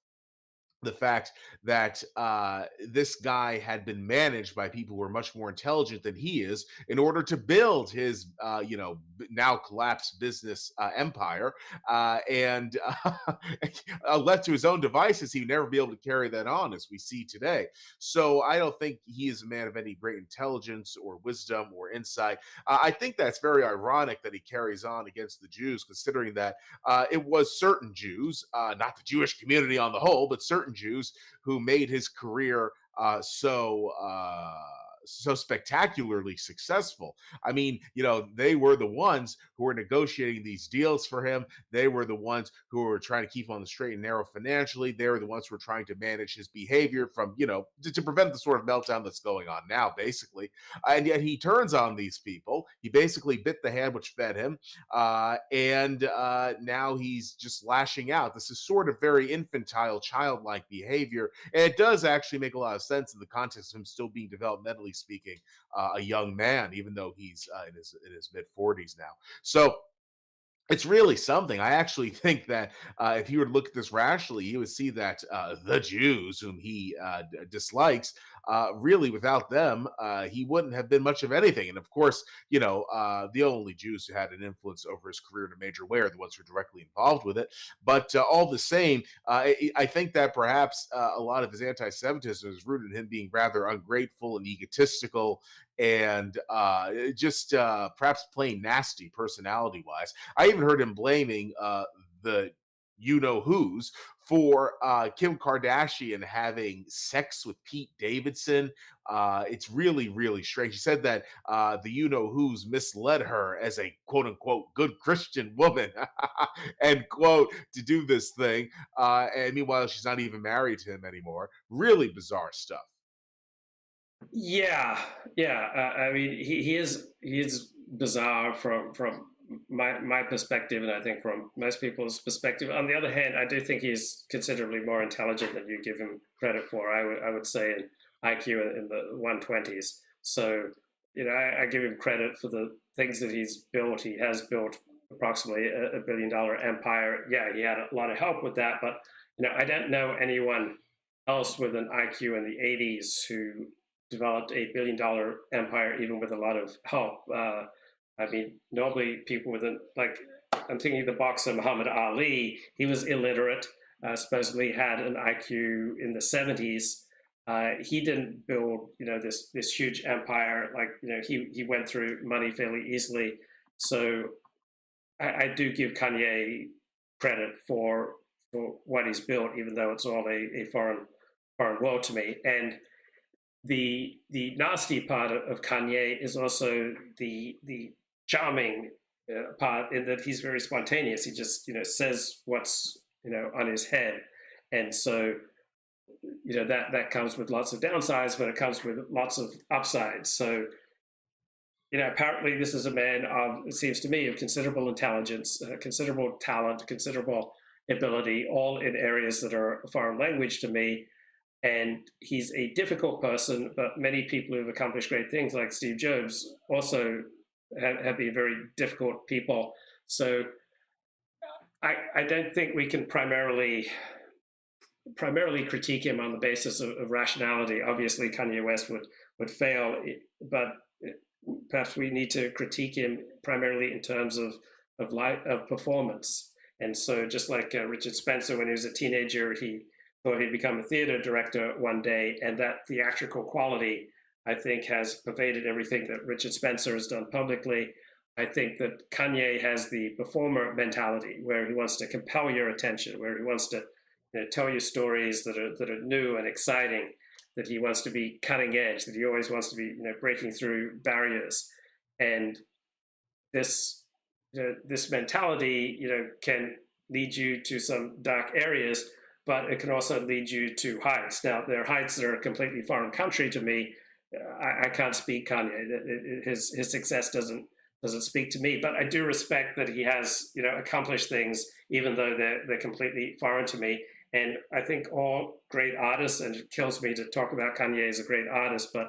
the fact that this guy had been managed by people who are much more intelligent than he is in order to build his, now collapsed business empire. And left to his own devices, he would never be able to carry that on as we see today. So I don't think he is a man of any great intelligence or wisdom or insight. I think that's very ironic that he carries on against the Jews, considering that it was certain Jews, not the Jewish community on the whole, but certain Jews who made his career so spectacularly successful. I mean, they were the ones who were negotiating these deals for him. They were the ones who were trying to keep him on the straight and narrow financially. They were the ones who were trying to manage his behavior from, to prevent the sort of meltdown that's going on now, basically. And yet he turns on these people. He basically bit the hand which fed him, and now he's just lashing out. This is sort of very infantile, childlike behavior, and it does actually make a lot of sense in the context of him still being developmentally speaking a young man, even though he's in his mid 40s now. So it's really something. I actually think that if you were to look at this rationally, you would see that the Jews, whom he dislikes, really without them, he wouldn't have been much of anything. And of course, the only Jews who had an influence over his career in a major way are the ones who are directly involved with it. But all the same, I think that perhaps a lot of his anti-Semitism is rooted in him being rather ungrateful and egotistical and just perhaps plain nasty personality wise. I even heard him blaming the you know who's for Kim Kardashian having sex with Pete Davidson. It's really, really strange. He said that the you know who's misled her as a quote unquote good Christian woman, end quote, to do this thing. And meanwhile, she's not even married to him anymore. Really bizarre stuff. Yeah, yeah. I mean, he is bizarre from my perspective, and I think from most people's perspective. On the other hand, I do think he's considerably more intelligent than you give him credit for. I would say an IQ in the 120s. So I give him credit for the things that he's built. He has built approximately a $1 billion empire. Yeah, he had a lot of help with that, but I don't know anyone else with an IQ in the 80s who developed a $1 billion empire even with a lot of help. I mean, normally people with like I'm thinking of the boxer Muhammad Ali. He was illiterate. Supposedly had an IQ in the 70s. He didn't build, this huge empire. Like, he went through money fairly easily. So I do give Kanye credit for what he's built, even though it's all a foreign foreign world to me. And the nasty part of Kanye is also the charming part in that he's very spontaneous. He just says what's on his head, and so that comes with lots of downsides, but it comes with lots of upsides. So apparently this is a man of, it seems to me, of considerable intelligence, considerable talent, considerable ability, all in areas that are a foreign language to me. And he's a difficult person, but many people who've accomplished great things, like Steve Jobs, also have been very difficult people. So I don't think we can primarily critique him on the basis of rationality. Obviously, Kanye West would fail, but perhaps we need to critique him primarily in terms of performance. And so, just like Richard Spencer, when he was a teenager, he thought he'd become a theater director one day, and that theatrical quality, I think, has pervaded everything that Richard Spencer has done publicly. I think that Kanye has the performer mentality, where he wants to compel your attention, where he wants to tell you stories that are new and exciting, that he wants to be cutting edge, that he always wants to be breaking through barriers. And this mentality can lead you to some dark areas, but it can also lead you to heights. Now, there are heights that are a completely foreign country to me. I can't speak Kanye. His success doesn't speak to me, but I do respect that he has accomplished things, even though they're completely foreign to me. And I think all great artists, and it kills me to talk about Kanye as a great artist, but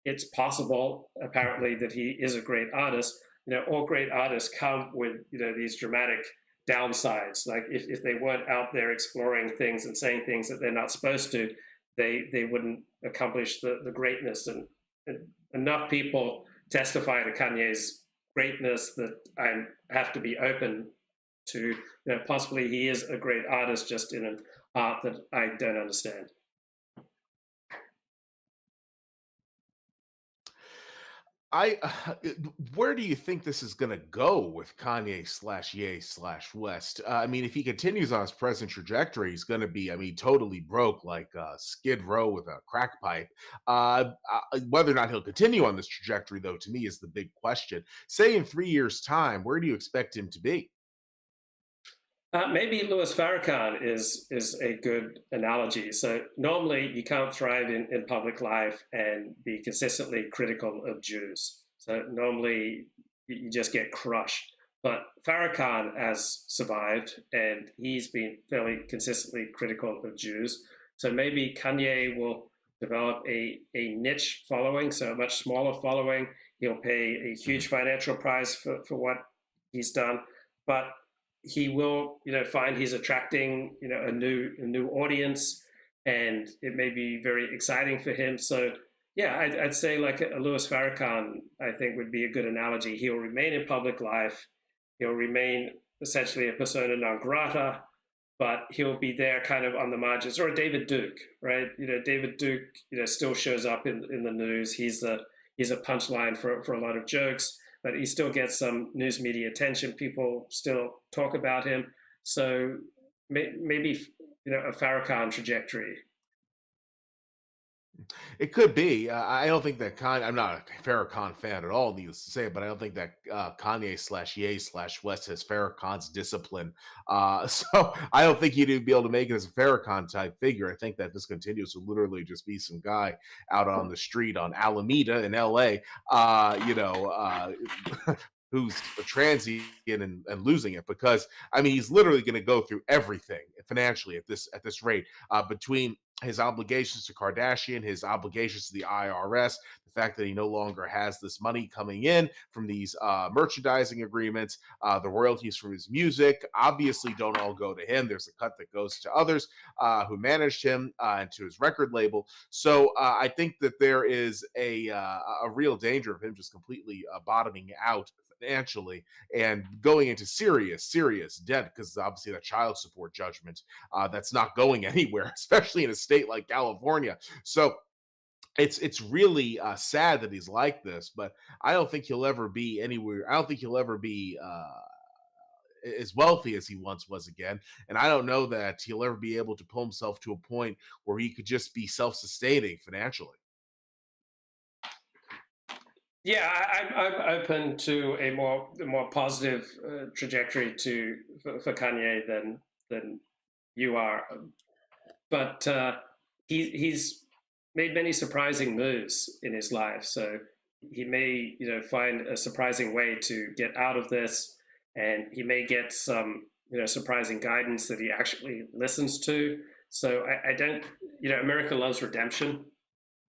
it's possible, apparently, that he is a great artist. All great artists come with these dramatic downsides. Like if they weren't out there exploring things and saying things that they're not supposed to, they wouldn't accomplish the greatness. And enough people testify to Kanye's greatness that I have to be open to. Possibly he is a great artist, just in an art that I don't understand. I where do you think this is going to go with Kanye slash Ye slash West? I mean, if he continues on his present trajectory, he's going to be, I mean, totally broke like Skid Row with a crack pipe. Whether or not he'll continue on this trajectory, though, to me is the big question. Say in 3 years' time, where do you expect him to be? Maybe Louis Farrakhan is a good analogy. So normally you can't thrive in public life and be consistently critical of Jews. So normally you just get crushed. But Farrakhan has survived, and he's been fairly consistently critical of Jews. So maybe Kanye will develop a niche following, so a much smaller following. He'll pay a huge financial price for what he's done, but he will find he's attracting a new audience, and it may be very exciting for him. So yeah, I'd say like a Louis Farrakhan, I think, would be a good analogy. He'll remain in public life, he'll remain essentially a persona non grata, but he'll be there kind of on the margins. Or David Duke, right? David Duke still shows up in the news. He's a punchline for a lot of jokes, but he still gets some news media attention. People still talk about him. So maybe a Farrakhan trajectory. It could be. I don't think that I'm not a Farrakhan fan at all, needless to say, but I don't think that Kanye slash Ye slash West has Farrakhan's discipline. So I don't think he'd be able to make it as a Farrakhan type figure. I think that this continues to literally just be some guy out on the street on Alameda in LA, who's a transient and losing it, because I mean he's literally going to go through everything financially at this rate, between his obligations to Kardashian, his obligations to the IRS, the fact that he no longer has this money coming in from these merchandising agreements, the royalties from his music obviously don't all go to him. There's a cut that goes to others who managed him, and to his record label. So I think that there is a real danger of him just completely bottoming out financially and going into serious debt, because obviously the child support judgment that's not going anywhere, especially in a state like California. So it's really sad that he's like this, but I don't think he'll ever be anywhere. I don't think he'll ever be as wealthy as he once was again. And I don't know that he'll ever be able to pull himself to a point where he could just be self-sustaining financially. Yeah, I'm open to a more positive trajectory for Kanye than you are, but he's made many surprising moves in his life. So he may, find a surprising way to get out of this, and he may get some, surprising guidance that he actually listens to. So I don't, America loves redemption,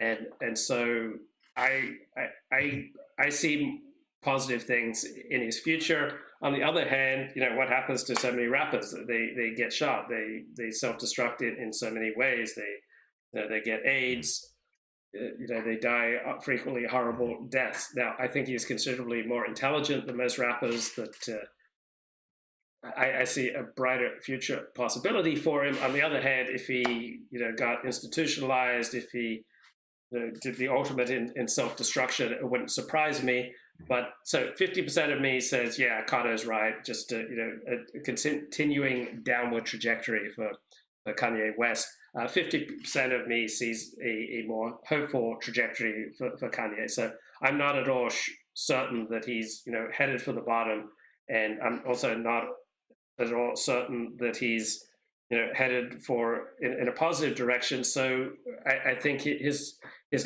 and so I I I, I see positive things in his future. On the other hand, what happens to so many rappers? They get shot. They self destruct in so many ways. They get AIDS. They die frequently horrible deaths. Now, I think he's considerably more intelligent than most rappers. That I see a brighter future possibility for him. On the other hand, if he got institutionalized, if he did the ultimate in self-destruction, it wouldn't surprise me. But so 50% of me says, yeah, Kato's right. Just a continuing downward trajectory for Kanye West. 50% of me sees a more hopeful trajectory for Kanye. So I'm not at all certain that he's headed for the bottom, and I'm also not at all certain that he's headed for in a positive direction. So I think his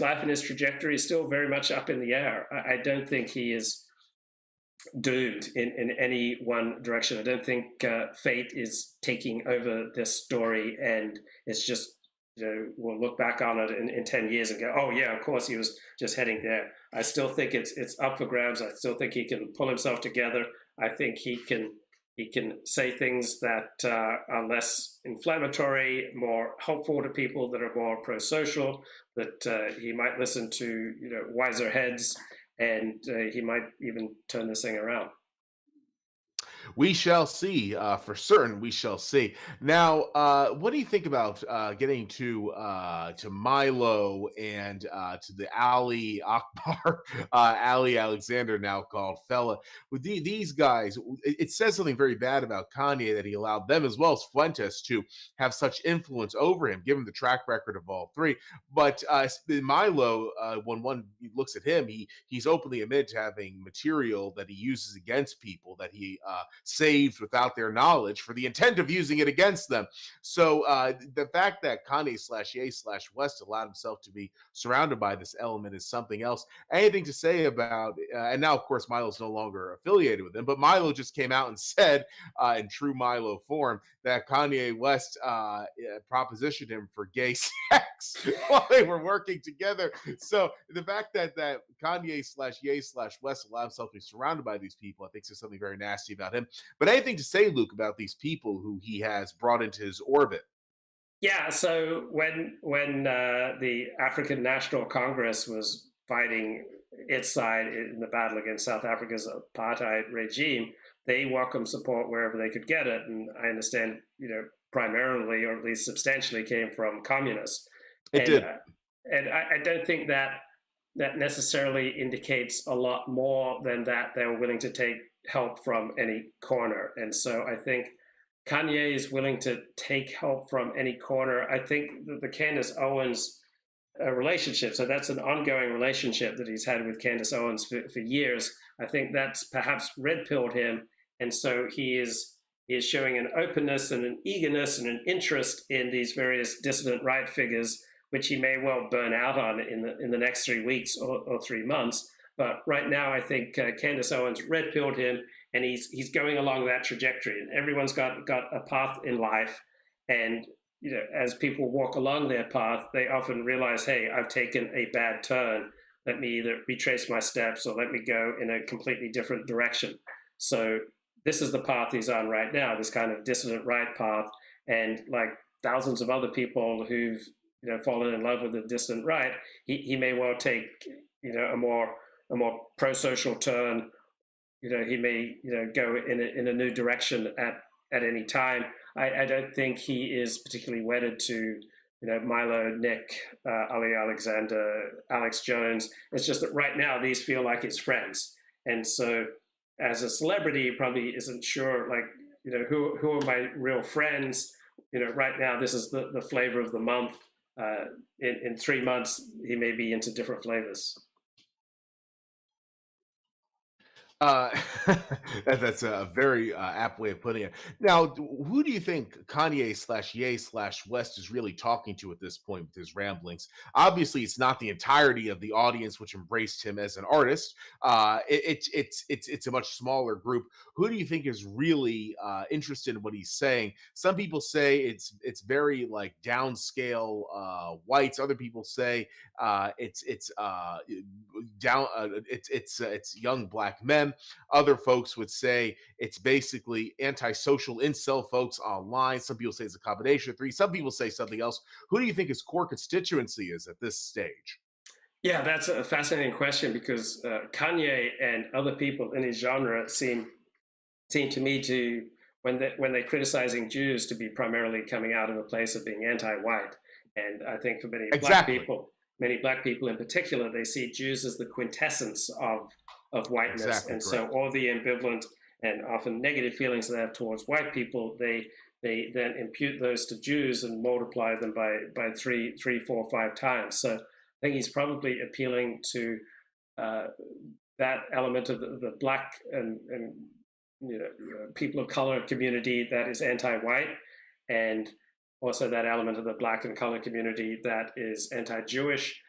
life and his trajectory is still very much up in the air. I don't think he is doomed in any one direction. I don't think fate is taking over this story, and it's just we'll look back on it in 10 years and go, oh yeah, of course he was just heading there. I still think it's up for grabs. I still think he can pull himself together. I think he can say things that are less inflammatory, more helpful to people, that are more pro-social, that he might listen to wiser heads, and he might even turn this thing around. We shall see. For certain, we shall see. Now, what do you think about getting to Milo and to the Ali Akbar, Ali Alexander, now called fella? With these guys, it says something very bad about Kanye that he allowed them as well as Fuentes to have such influence over him, given the track record of all three. But Milo, when one looks at him, he's openly admitted to having material that he uses against people that he saved without their knowledge for the intent of using it against them. So the fact that Kanye slash Ye slash West allowed himself to be surrounded by this element is something else. Anything to say about, and now of course Milo's no longer affiliated with him, but Milo just came out and said in true Milo form that Kanye West propositioned him for gay sex while they were working together. So the fact that Kanye slash Ye slash West allowed himself to be surrounded by these people, I think there's something very nasty about him. But anything to say, Luke, about these people who he has brought into his orbit? Yeah. So when the African National Congress was fighting its side in the battle against South Africa's apartheid regime, they welcomed support wherever they could get it, and I understand, primarily or at least substantially came from communists, It and did. uh, and I don't think that necessarily indicates a lot more than that they were willing to take help from any corner. And so I think Kanye is willing to take help from any corner. I think that the Candace Owens relationship, so that's an ongoing relationship that he's had with Candace Owens for years. I think that's perhaps red pilled him. And so he is showing an openness and an eagerness and an interest in these various dissident right figures, which he may well burn out on in the next 3 weeks or 3 months. But right now, I think Candace Owens red pilled him, and he's going along that trajectory. And everyone's got a path in life, and as people walk along their path, they often realize, hey, I've taken a bad turn. Let me either retrace my steps or let me go in a completely different direction. So this is the path he's on right now, this kind of dissident right path, and like thousands of other people who've fallen in love with the distant right, he may well take a more pro-social turn. He may go in a new direction at any time. I don't think he is particularly wedded to Milo, Nick, Ali Alexander, Alex Jones. It's just that right now these feel like his friends, and so as a celebrity, he probably isn't sure, like, who are my real friends. Right now, this is the flavor of the month. In 3 months, he may be into different flavors. Uh, that's a very apt way of putting it. Now, who do you think Kanye slash Ye slash West is really talking to at this point with his ramblings? Obviously, it's not the entirety of the audience which embraced him as an artist. It's a much smaller group. Who do you think is really interested in what he's saying? Some people say it's very like downscale whites. Other people say it's down it's young black men. Other folks would say it's basically antisocial incel folks online. Some people say it's a combination of three. Some people say something else. Who do you think his core constituency is at this stage? Yeah, that's a fascinating question because Kanye and other people in his genre seem to me to, when they're criticizing Jews, to be primarily coming out of a place of being anti-white. And I think for Exactly. many black people in particular, they see Jews as the quintessence of whiteness, Exactly and so correct. all the ambivalent and often negative feelings they have towards white people, they then impute those to Jews and multiply them by three, four, five times. So I think he's probably appealing to uh, that element of the black and people of color community that is anti-white, and also that element of the black and color community that is anti-Jewish.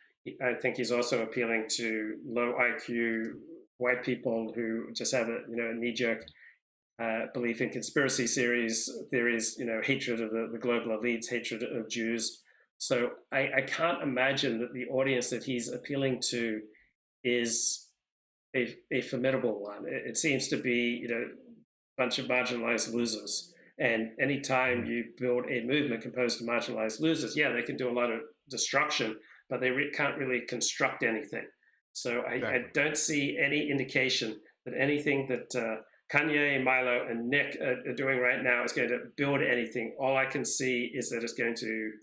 I think he's also appealing to low IQ white people who just have a knee-jerk belief in conspiracy theories, hatred of the global elites, hatred of Jews. So I can't imagine that the audience that he's appealing to is a formidable one. It seems to be, a bunch of marginalized losers. And anytime Mhm. you build a movement composed of marginalized losers, yeah, they can do a lot of destruction, but they can't really construct anything. So I Exactly. don't see any indication that anything that Kanye, Milo, and Nick are doing right now is going to build anything. All I can see is that it's going to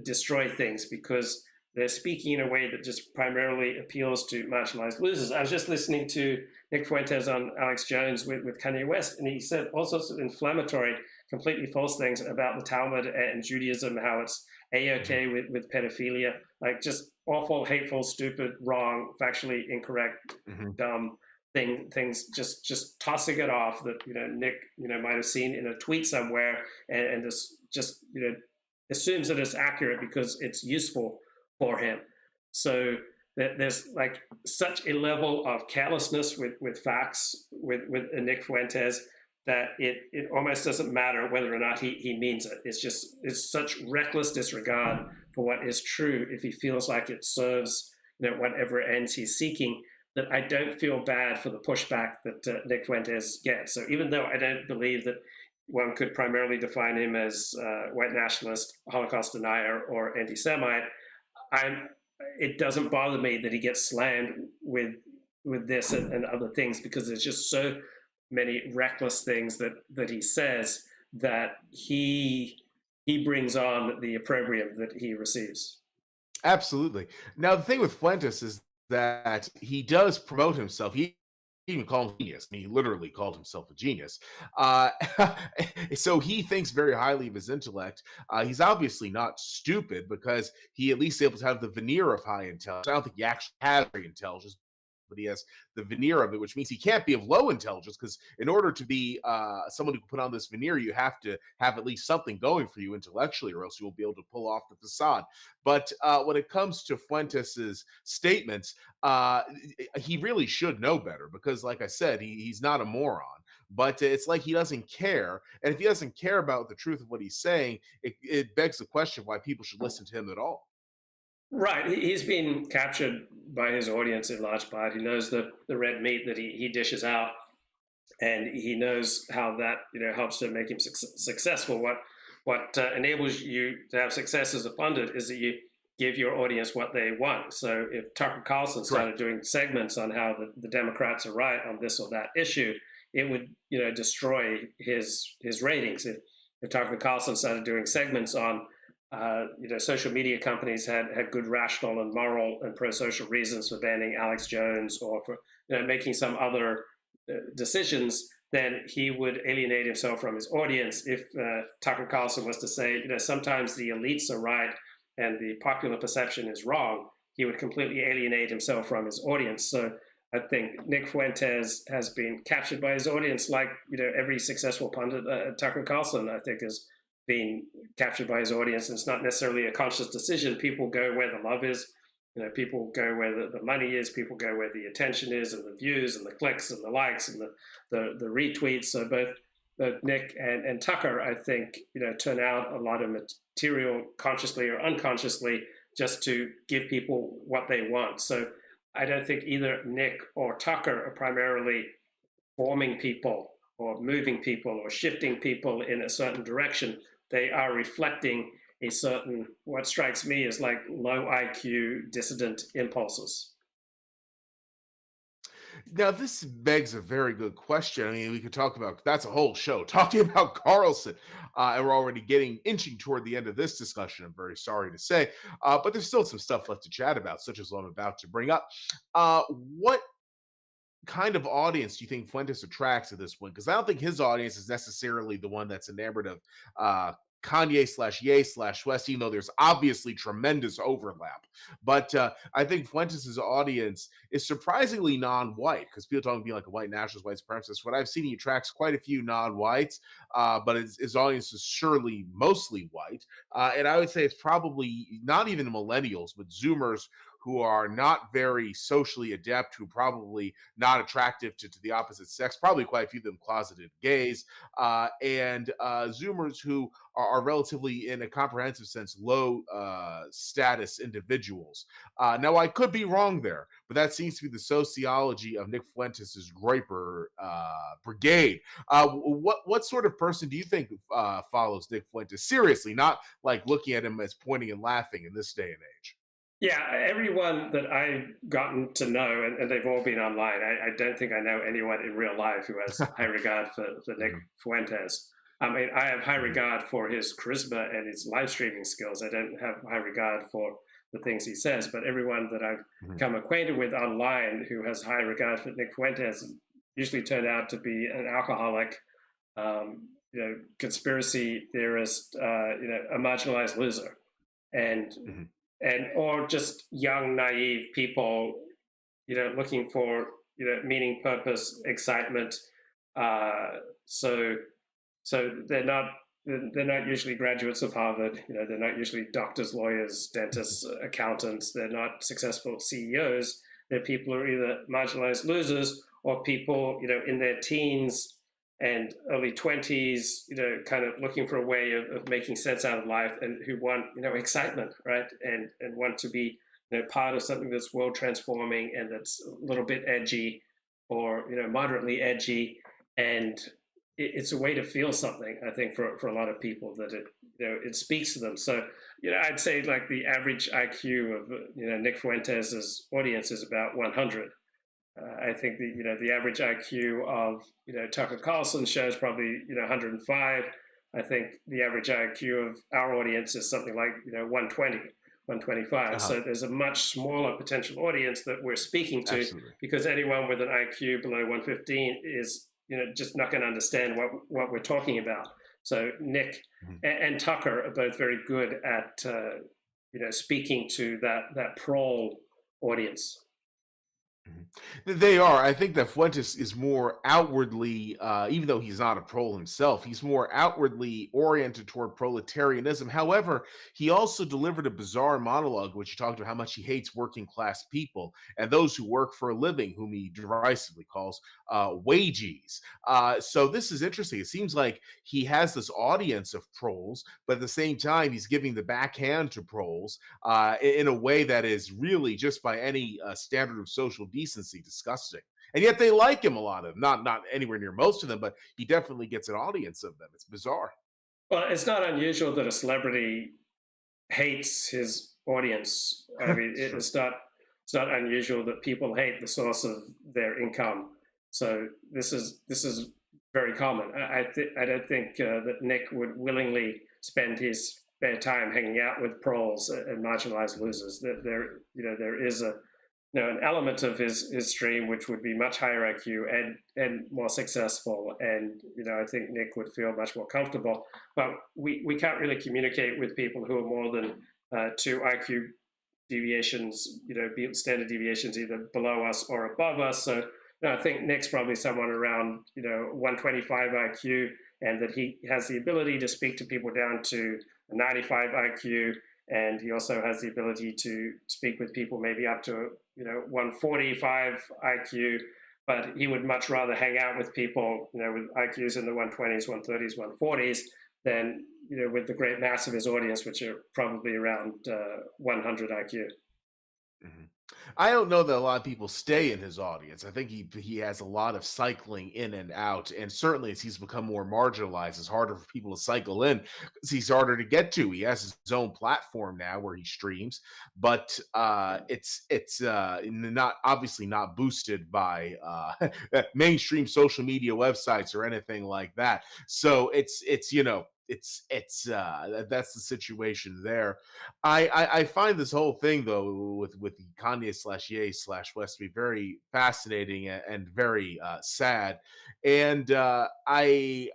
destroy things because they're speaking in a way that just primarily appeals to marginalized losers. I was just listening to Nick Fuentes on Alex Jones with Kanye West, and he said all sorts of inflammatory, completely false things about the Talmud and Judaism, how it's Mhm. a-okay with pedophilia, like just awful, hateful, stupid, wrong, factually incorrect, Mhm. dumb things, just tossing it off that Nick might have seen in a tweet somewhere, and just assumes that it's accurate because it's useful for him. So there's like such a level of carelessness with facts with Nick Fuentes that it almost doesn't matter whether or not he means it. It's such reckless disregard for what is true if he feels like it serves whatever ends he's seeking, that I don't feel bad for the pushback that Nick Fuentes gets. So even though I don't believe that one could primarily define him as white nationalist, Holocaust denier, or anti-Semite, I'm. It doesn't bother me that he gets slammed with this and other things because there's just so many reckless things that he says that he brings on the opprobrium that he receives. Absolutely. Now, the thing with Fuentes is that he does promote himself. He even called him genius. And he literally called himself a genius. Uh, so he thinks very highly of his intellect. He's obviously not stupid because he at least able to have the veneer of high intelligence. I don't think he actually has high intelligence, but he has the veneer of it, which means he can't be of low intelligence because in order to be someone who can put on this veneer, you have to have at least something going for you intellectually, or else you will be able to pull off the facade. But when it comes to Fuentes's statements, he really should know better because, like I said, he's not a moron. But it's like he doesn't care, and if he doesn't care about the truth of what he's saying, it begs the question why people should listen to him at all. Right. He's been captured by his audience in large part. He knows the red meat that he dishes out, and he knows how that helps to make him successful. What enables you to have success as a pundit is that you give your audience what they want. So if Tucker Carlson started Correct. doing segments on how the Democrats are right on this or that issue, it would destroy his ratings. If Tucker Carlson started doing segments on social media companies had good rational and moral and pro-social reasons for banning Alex Jones, or for making some other decisions, then he would alienate himself from his audience. If Tucker Carlson was to say, sometimes the elites are right and the popular perception is wrong, he would completely alienate himself from his audience. So I think Nick Fuentes has been captured by his audience, like every successful pundit. Tucker Carlson, I think, has been captured by his audience. And it's not necessarily a conscious decision. People go where the love is. People go where the money is. People go where the attention is, and the views, and the clicks, and the likes, and the retweets. So both Nick and Tucker, I think, turn out a lot of material, consciously or unconsciously, just to give people what they want. So I don't think either Nick or Tucker are primarily forming people or moving people or shifting people in a certain direction. They are reflecting a certain, what strikes me as like low IQ dissident impulses. Now, this begs a very good question. I mean, we could talk about that's a whole show talking about Carlson, and we're already inching toward the end of this discussion. I'm very sorry to say, but there's still some stuff left to chat about, such as what I'm about to bring up. What kind of audience do you think Fuentes attracts at this point? Because I don't think his audience is necessarily the one that's enamored of Kanye slash Ye slash West, even though there's obviously tremendous overlap. But I think Fuentes' audience is surprisingly non-white, because people talk about like a white nationalist, white supremacist. What I've seen, he attracts quite a few non-whites, but his audience is surely mostly white. And I would say it's probably not even millennials, but Zoomers who are not very socially adept, who probably not attractive to the opposite sex, probably quite a few of them closeted gays, and Zoomers who are relatively, in a comprehensive sense, low status individuals. Now, I could be wrong there, but that seems to be the sociology of Nick Fuentes' Groyper brigade. What sort of person do you think follows Nick Fuentes? Seriously, not like looking at him as pointing and laughing in this day and age. Yeah, everyone that I've gotten to know, and they've all been online, I don't think I know anyone in real life who has high regard for Nick Mhm, Fuentes. I mean, I have high mhm, regard for his charisma and his live streaming skills. I don't have high regard for the things he says, but everyone that I've mhm. become acquainted with online who has high regard for Nick Fuentes usually turned out to be an alcoholic, conspiracy theorist, a marginalized loser. And Mhm. or just young naive people looking for meaning, purpose, excitement. Uh, so so they're not usually graduates of Harvard. They're not usually doctors, lawyers, dentists, accountants. They're not successful CEOs. They're people who are either marginalized losers or people in their teens and early 20s, kind of looking for a way of making sense out of life, and who want excitement, right, and want to be part of something that's world transforming and that's a little bit edgy or moderately edgy. And it's a way to feel something, I think, for a lot of people, that it speaks to them. So I'd say like the average IQ of Nick Fuentes' audience is about 100. I think the average IQ of Tucker Carlson shows probably 105. I think the average IQ of our audience is something like 120, 125. Uh-huh. So there's a much smaller potential audience that we're speaking to, Absolutely. because anyone with an IQ below 115 is just not going to understand what we're talking about. So Nick Mhm. and Tucker are both very good at speaking to that prole audience. Mhm. They are. I think that Fuentes is more outwardly, even though he's not a prole himself, he's more outwardly oriented toward proletarianism. However, he also delivered a bizarre monologue, which he talked about how much he hates working class people and those who work for a living, whom he derisively calls wages. So this is interesting. It seems like he has this audience of proles, but at the same time, he's giving the backhand to proles in a way that is really, just by any standard of social decency, disgusting. And yet they like him, a lot of them. Not anywhere near most of them, but he definitely gets an audience of them. It's bizarre. Well, it's not unusual that a celebrity hates his audience. I mean, It's true. it's not unusual that people hate the source of their income. So this is very common. I don't think that Nick would willingly spend his spare time hanging out with proles and marginalized losers. That there is an element of his stream which would be much higher IQ and more successful, and I think Nick would feel much more comfortable. But we can't really communicate with people who are more than two IQ deviations, standard deviations either below us or above us. So I think Nick's probably someone around 125 IQ, and that he has the ability to speak to people down to 95 IQ, and he also has the ability to speak with people maybe up to 145 IQ. But he would much rather hang out with people with IQs in the 120s, 130s, 140s than with the great mass of his audience, which are probably around 100 IQ. Mhm. I don't know that a lot of people stay in his audience. I think he has a lot of cycling in and out, and certainly as he's become more marginalized, it's harder for people to cycle in because he's harder to get to. He has his own platform now where he streams, but it's not obviously not boosted by mainstream social media websites or anything like that. So that's the situation there. I find this whole thing though with Kanye slash Ye slash West to be very fascinating and very sad, and I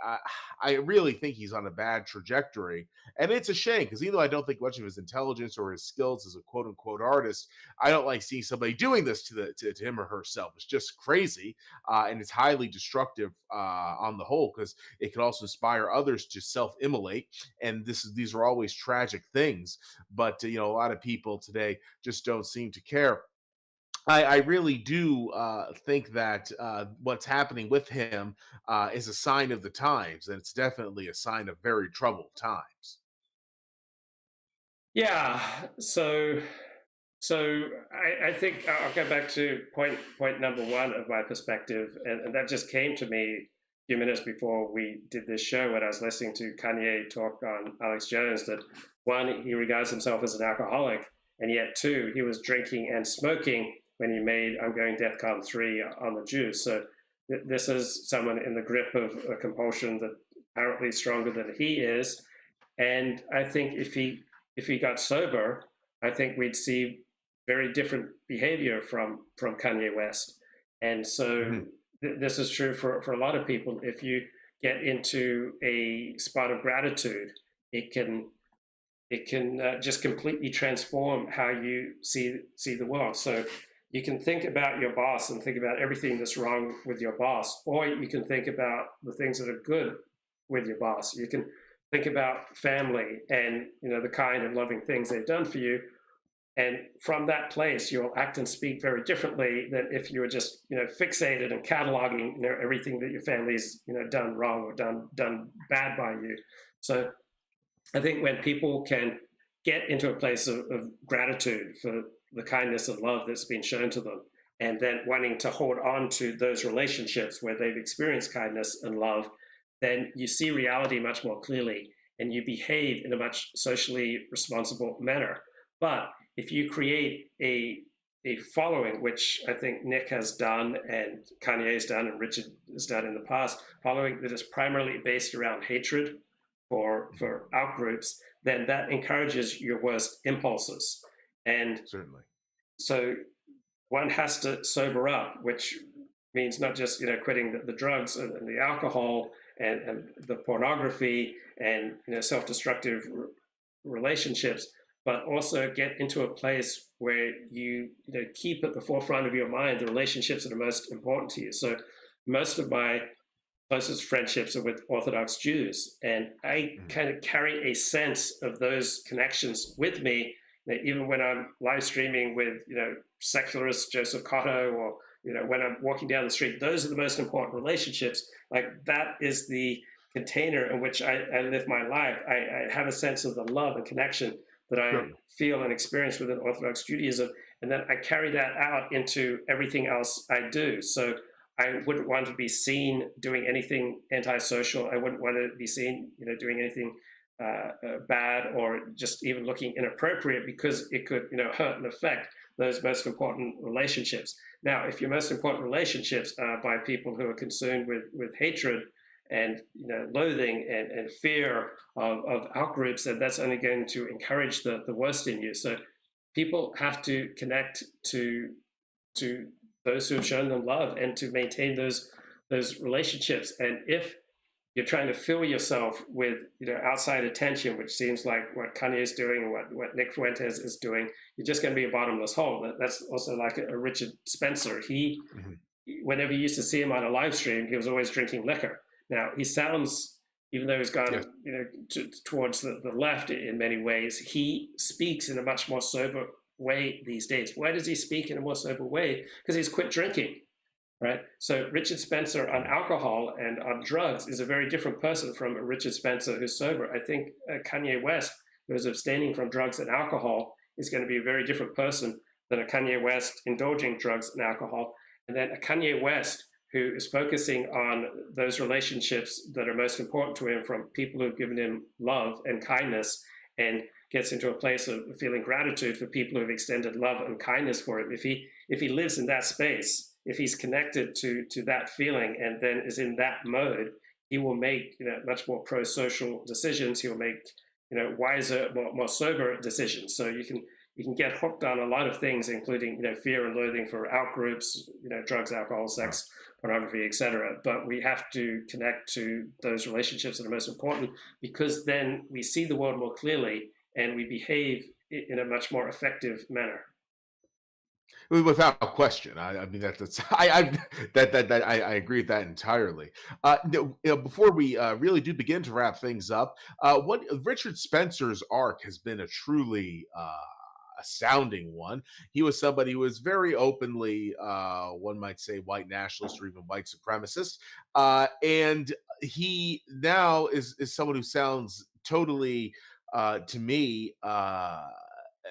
really think he's on a bad trajectory, and it's a shame because even though I don't think much of his intelligence or his skills as a quote unquote artist, I don't like seeing somebody doing this to him or herself. It's just crazy, and it's highly destructive on the whole because it can also inspire others to self-immolate, and these are always tragic things, but a lot of people today just don't seem to care. I really do think that what's happening with him is a sign of the times, and it's definitely a sign of very troubled times. Yeah. So I think I'll go back to point number one of my perspective, and that just came to me a few minutes before we did this show when I was listening to Kanye talk on Alex Jones. That one, he regards himself as an alcoholic, and yet two, he was drinking and smoking when he made "I'm Going DEFCON 3" on the juice. So this is someone in the grip of a compulsion that apparently is stronger than he is, and I think if he got sober, I think we'd see very different behavior from Kanye West. And so Mhm. this is true for a lot of people. If you get into a spot of gratitude, it can just completely transform how you see the world. So you can think about your boss and think about everything that's wrong with your boss, or you can think about the things that are good with your boss. You can think about family and the kind and loving things they've done for you, and from that place you'll act and speak very differently than if you were just fixated and cataloging everything that your family's done wrong or done bad by you. So I think when people can get into a place of gratitude for the kindness and love that's been shown to them, and then wanting to hold on to those relationships where they've experienced kindness and love, then you see reality much more clearly and you behave in a much socially responsible manner. But if you create a following, which I think Nick has done and Kanye has done and Richard has done in the past, following that is primarily based around hatred for outgroups, then that encourages your worst impulses. And Certainly. so one has to sober up, which means not just quitting the drugs and the alcohol and the pornography and self-destructive relationships, but also get into a place where you keep at the forefront of your mind the relationships that are most important to you. So most of my closest friendships are with Orthodox Jews, and I Mhm. kind of carry a sense of those connections with me. That even when I'm live streaming with secularist Joseph Cotto, or when I'm walking down the street, those are the most important relationships. Like that is the container in which I live my life. I have a sense of the love and connection that I Certainly. feel and experience within Orthodox Judaism, and then I carry that out into everything else I do. So I wouldn't want to be seen doing anything antisocial. I wouldn't want to be seen, doing anything bad or just even looking inappropriate, because it could, hurt and affect those most important relationships. Now, if your most important relationships are by people who are consumed with hatred and loathing and fear of outgroups, then that's only going to encourage the worst in you. So people have to connect to to those who have shown them love and to maintain those relationships. And if you're trying to fill yourself with outside attention, which seems like what Kanye is doing and what Nick Fuentes is doing, you're just going to be a bottomless hole. That's also like a Richard Spencer. He, Mhm. whenever you used to see him on a live stream, he was always drinking liquor. Now he sounds, even though he's Yes. gone towards the left in many ways, he speaks in a much more sober way these days. Why does he speak in a more sober way? Because he's quit drinking, right? So Richard Spencer on alcohol and on drugs is a very different person from a Richard Spencer who's sober. I think Kanye West, who is abstaining from drugs and alcohol, is going to be a very different person than a Kanye West indulging drugs and alcohol. And then a Kanye West who is focusing on those relationships that are most important to him from people who've given him love and kindness, and gets into a place of feeling gratitude for people who've extended love and kindness for him. If he lives in that space, if he's connected to that feeling and then is in that mode, he will make much more pro-social decisions. He will make wiser, more sober decisions. So you can get hooked on a lot of things, including fear and loathing for out groups, drugs, alcohol, sex, pornography, etc. But we have to connect to those relationships that are most important, because then we see the world more clearly and we behave in a much more effective manner. Without question, I mean that's I agree with that entirely. Before we really do begin to wrap things up, what Richard Spencer's arc has been a truly astounding one. He was somebody who was very openly, one might say, white nationalist or even white supremacist, and he now is someone who sounds totally, to me,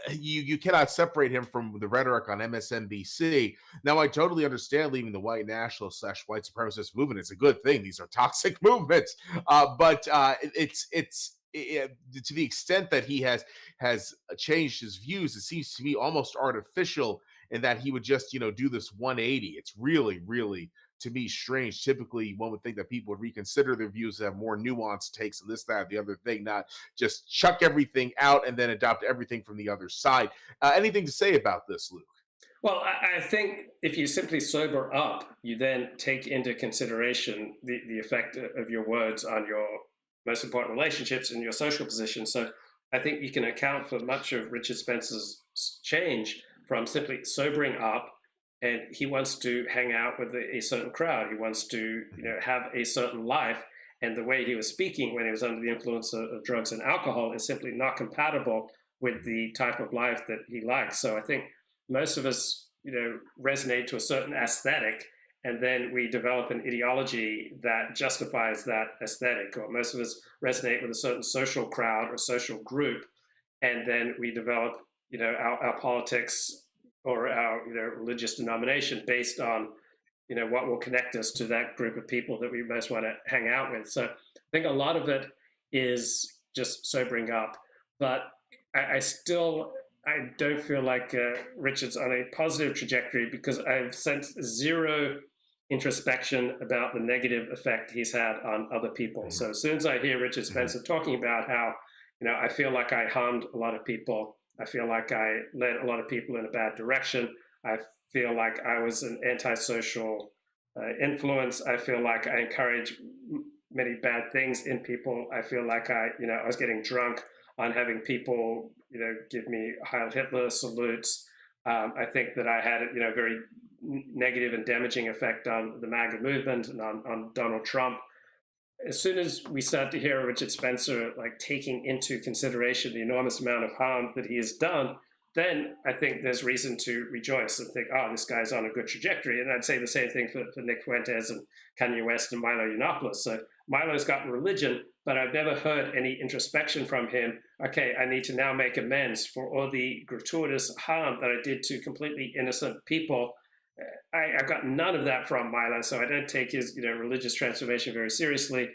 you cannot separate him from the rhetoric on MSNBC. Now, I totally understand leaving the white nationalist slash white supremacist movement. It's a good thing. These are toxic movements, but to the extent that he has changed his views, it seems to me almost artificial in that he would just do this 180. It's really, really, to me, strange. Typically, one would think that people would reconsider their views, have more nuanced takes on this, that, the other thing, not just chuck everything out and then adopt everything from the other side. Anything to say about this, Luke? Well, I think if you simply sober up, you then take into consideration the effect of your words on your most important relationships and your social position. So I think you can account for much of Richard Spencer's change from simply sobering up, and he wants to hang out with a certain crowd. He wants to have a certain life, and the way he was speaking when he was under the influence of drugs and alcohol is simply not compatible with the type of life that he likes. So I think most of us, resonate to a certain aesthetic, and then we develop an ideology that justifies that aesthetic. Or most of us resonate with a certain social crowd or social group, and then we develop, our politics or our, religious denomination based on, what will connect us to that group of people that we most want to hang out with. So I think a lot of it is just sobering up, but I don't feel like Richard's on a positive trajectory, because I've sensed zero introspection about the negative effect he's had on other people. Mhm. So as soon as I hear Richard Mhm. Spencer talking about how, I feel like I harmed a lot of people, I feel like I led a lot of people in a bad direction, I feel like I was an antisocial influence, I feel like I encouraged many bad things in people, I feel like I was getting drunk on having people, give me Heil Hitler salutes. I think that I had, a very negative and damaging effect on the MAGA movement and on Donald Trump. As soon as we start to hear Richard Spencer like taking into consideration the enormous amount of harm that he has done, then I think there's reason to rejoice and think, oh, this guy's on a good trajectory. And I'd say the same thing for Nick Fuentes and Kanye West and Milo Yiannopoulos. So Milo's gotten religion, but I've never heard any introspection from him. Okay, I need to now make amends for all the gratuitous harm that I did to completely innocent people. I've got none of that from Milo, so I don't take his religious transformation very seriously.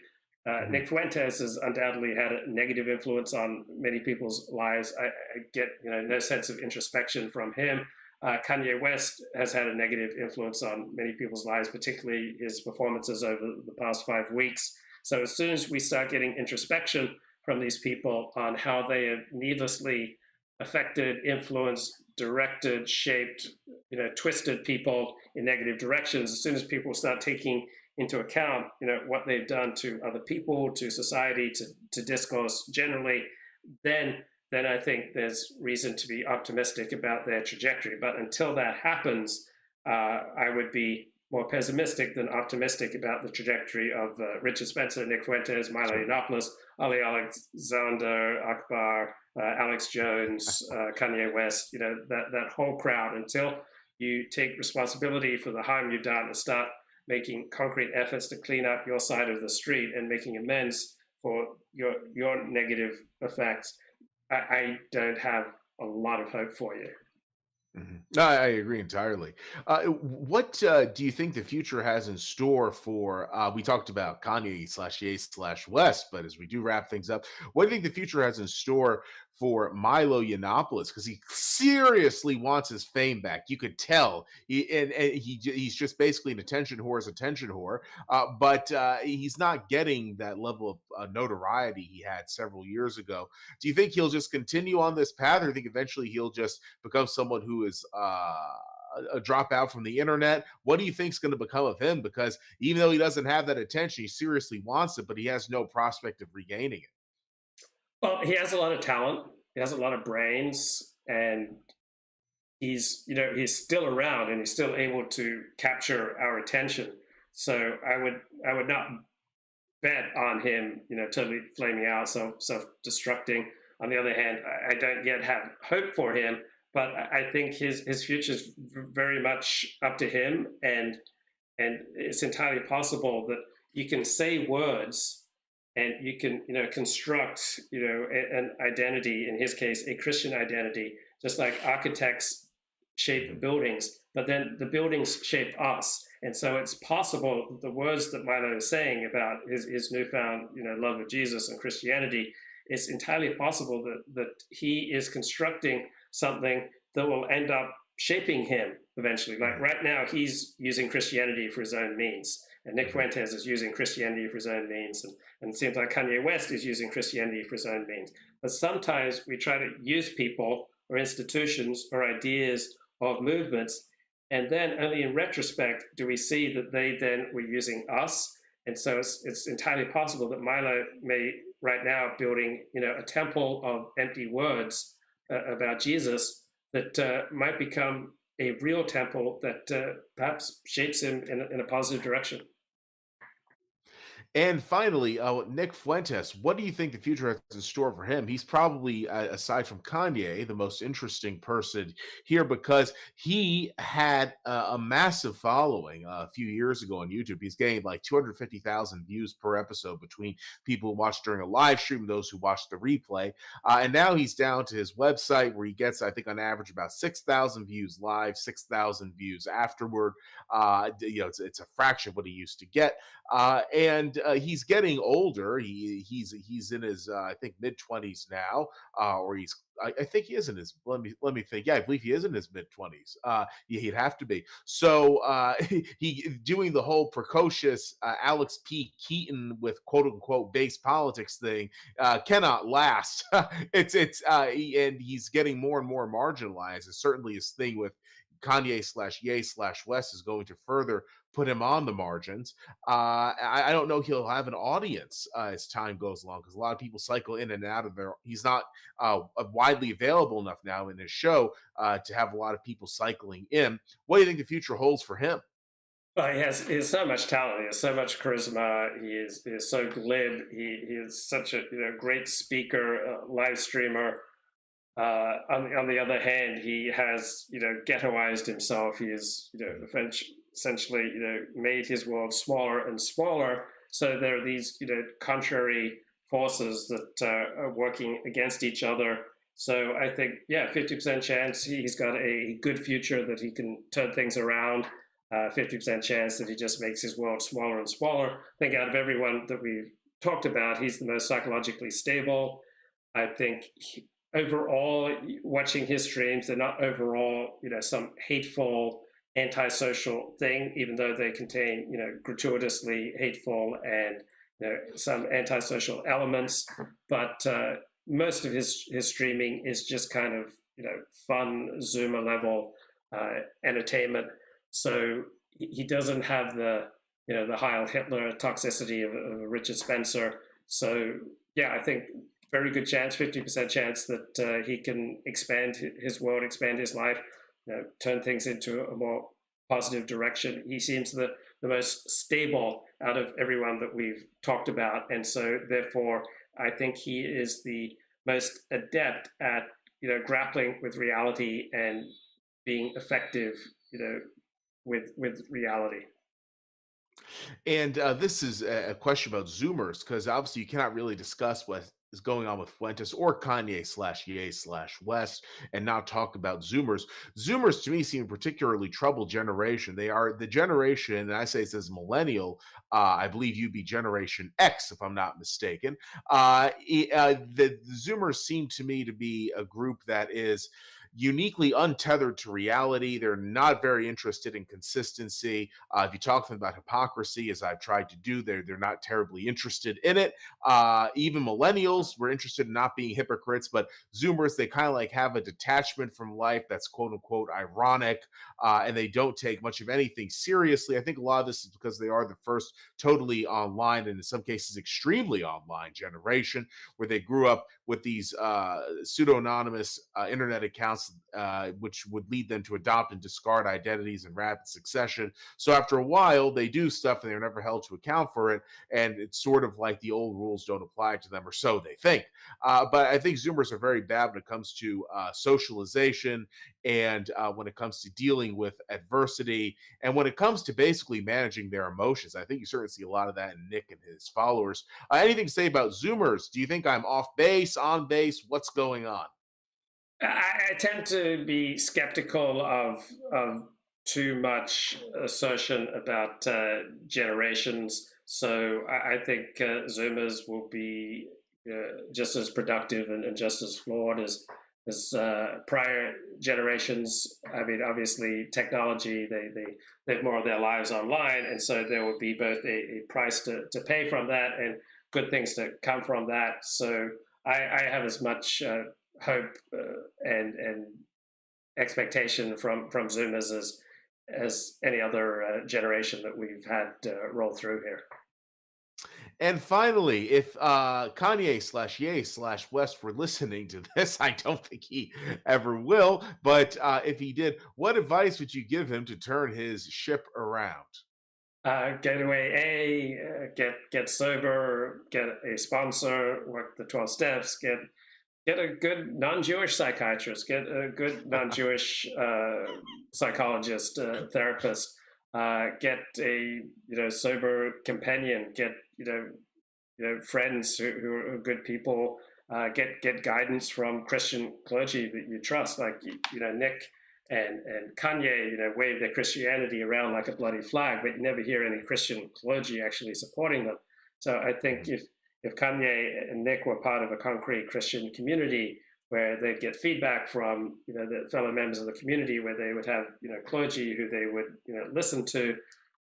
Mhm. Nick Fuentes has undoubtedly had a negative influence on many people's lives. I get no sense of introspection from him. Kanye West has had a negative influence on many people's lives, particularly his performances over the past 5 weeks. So as soon as we start getting introspection from these people on how they have needlessly affected, influenced, directed, shaped, twisted people in negative directions. As soon as people start taking into account, what they've done to other people, to society, to discourse generally, then I think there's reason to be optimistic about their trajectory. But until that happens, I would be more pessimistic than optimistic about the trajectory of Richard Spencer, Nick Fuentes, Milo Sure. Yiannopoulos, Ali Alexander Akbar, Alex Jones, Kanye West, that whole crowd, until you take responsibility for the harm you've done and start making concrete efforts to clean up your side of the street and making amends for your negative effects. I don't have a lot of hope for you. Mhm. No, I agree entirely. What do you think the future has in store for? We talked about Kanye slash Ye slash West, but as we do wrap things up, what do you think the future has in store for Milo Yiannopoulos? Because he seriously wants his fame back. You could tell, he's just basically an attention whore. But he's not getting that level of notoriety he had several years ago. Do you think he'll just continue on this path, or do you think eventually he'll just become someone who is a dropout from the internet? What do you think is going to become of him? Because even though he doesn't have that attention, he seriously wants it, but he has no prospect of regaining it. Well, he has a lot of talent. He has a lot of brains, and he's still around, and he's still able to capture our attention. So I would not bet on him, totally flaming out, self-destructing. On the other hand, I don't yet have hope for him, but I think his future is very much up to him, and it's entirely possible that you can say words and you can construct an identity, in his case a Christian identity, just like architects shape Mhm. buildings, but then the buildings shape us. And so it's possible the words that Milo is saying about his newfound love of Jesus and Christianity, it's entirely possible that he is constructing something that will end up shaping him eventually. Like Mhm. right now, he's using Christianity for his own means, and Nick Mhm. Fuentes is using Christianity for his own means, and it seems like Kanye West is using Christianity for his own means. But sometimes we try to use people or institutions or ideas of movements, and then only in retrospect do we see that they then were using us. And so it's entirely possible that Milo may right now building a temple of empty words about Jesus that might become a real temple that perhaps shapes him in a positive direction. And finally, Nick Fuentes, what do you think the future has in store for him? He's probably, aside from Kanye, the most interesting person here because he had a massive following a few years ago on YouTube. He's getting like 250,000 views per episode between people who watch during a live stream and those who watch the replay. And now he's down to his website where he gets, I think, on average about 6,000 views live, 6,000 views afterward. It's a fraction of what he used to get, and he's getting older. He's in his I think mid 20s now, or I think he is in his. Let me think. Yeah, I believe he is in his mid 20s. Yeah, he'd have to be. So he doing the whole precocious Alex P. Keaton with quote unquote base politics thing cannot last. And he's getting more and more marginalized. And certainly his thing with Kanye slash Ye slash West is going to further put him on the margins. I don't know he'll have an audience as time goes along because a lot of people cycle in and out of there. He's not widely available enough now in his show to have a lot of people cycling in. What do you think the future holds for him? Well, he has so much talent. He has so much charisma. He is so glib. He is such a great speaker, live streamer. On the other hand, he has ghettoized himself. He has essentially made his world smaller and smaller. So there are these contrary forces that are working against each other. So I think 50% chance he's got a good future that he can turn things around. 50% chance that he just makes his world smaller and smaller. I think out of everyone that we've talked about, he's the most psychologically stable. I think overall, watching his streams, they're not overall, some hateful, antisocial thing, even though they contain, gratuitously hateful and some antisocial elements. But most of his streaming is just kind of, fun Zoomer level entertainment. So he doesn't have the Heil Hitler toxicity of Richard Spencer. So yeah, I think very good chance, 50% chance that he can expand his world, expand his life, turn things into a more positive direction. He seems the most stable out of everyone that we've talked about, and so therefore, I think he is the most adept at grappling with reality and being effective, with reality. And this is a question about Zoomers, because obviously you cannot really discuss what is going on with Fuentes or Kanye slash Ye slash West and not talk about Zoomers. Zoomers to me seem a particularly troubled generation. They are the generation, and I say it says millennial. I believe you'd be Generation X, if I'm not mistaken. The Zoomers seem to me to be a group that is uniquely untethered to reality. They're not very interested in consistency. If you talk to them about hypocrisy, as I've tried to do, they're not terribly interested in it. Even millennials were interested in not being hypocrites, but Zoomers, they kind of like have a detachment from life that's quote unquote ironic, and they don't take much of anything seriously. I think a lot of this is because they are the first totally online and in some cases extremely online generation, where they grew up with these pseudo anonymous internet accounts, which would lead them to adopt and discard identities in rapid succession. So after a while, they do stuff and they're never held to account for it. And it's sort of like the old rules don't apply to them, or so they think. But I think Zoomers are very bad when it comes to socialization and when it comes to dealing with adversity and when it comes to basically managing their emotions. I think you certainly see a lot of that in Nick and his followers. Anything to say about Zoomers? Do you think I'm off base, on base? What's going on? I tend to be skeptical of too much assertion about generations. So I think Zoomers will be just as productive and just as flawed as prior generations. I mean, obviously, technology they live more of their lives online, and so there will be both a price to pay from that and good things to come from that. So I have as much hope and expectation from Zoomers as any other generation that we've had roll through here. And finally, if Kanye slash Ye slash West were listening to this, I don't think he ever will. But if he did, what advice would you give him to turn his ship around? Get away, get sober, get a sponsor, work the 12 steps, get a good non-Jewish psychiatrist, get a good non-Jewish psychologist, therapist, get a sober companion, get friends who are good people, get guidance from Christian clergy that you trust, like Nick and Kanye, wave their Christianity around like a bloody flag, but you never hear any Christian clergy actually supporting them. So I think if Kanye and Nick were part of a concrete Christian community where they'd get feedback from the fellow members of the community, where they would have clergy who they would listen to,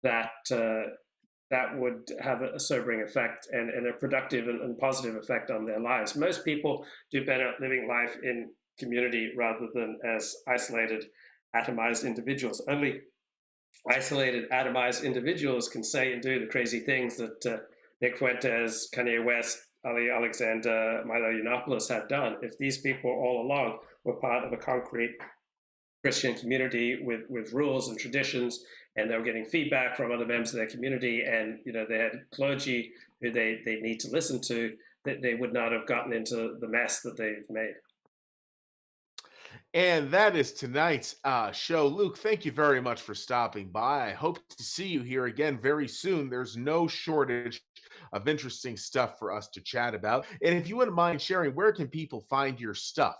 that that would have a sobering effect and a productive and positive effect on their lives. Most people do better living life in community rather than as isolated, atomized individuals. Only isolated, atomized individuals can say and do the crazy things that Nick Fuentes, Kanye West, Ali Alexander, Milo Yiannopoulos have done. If these people all along were part of a concrete Christian community with rules and traditions, and they were getting feedback from other members of their community, and they had clergy who they need to listen to, that they would not have gotten into the mess that they've made. And that is tonight's show. Luke, thank you very much for stopping by. I hope to see you here again very soon. There's no shortage of interesting stuff for us to chat about. And if you wouldn't mind sharing, where can people find your stuff?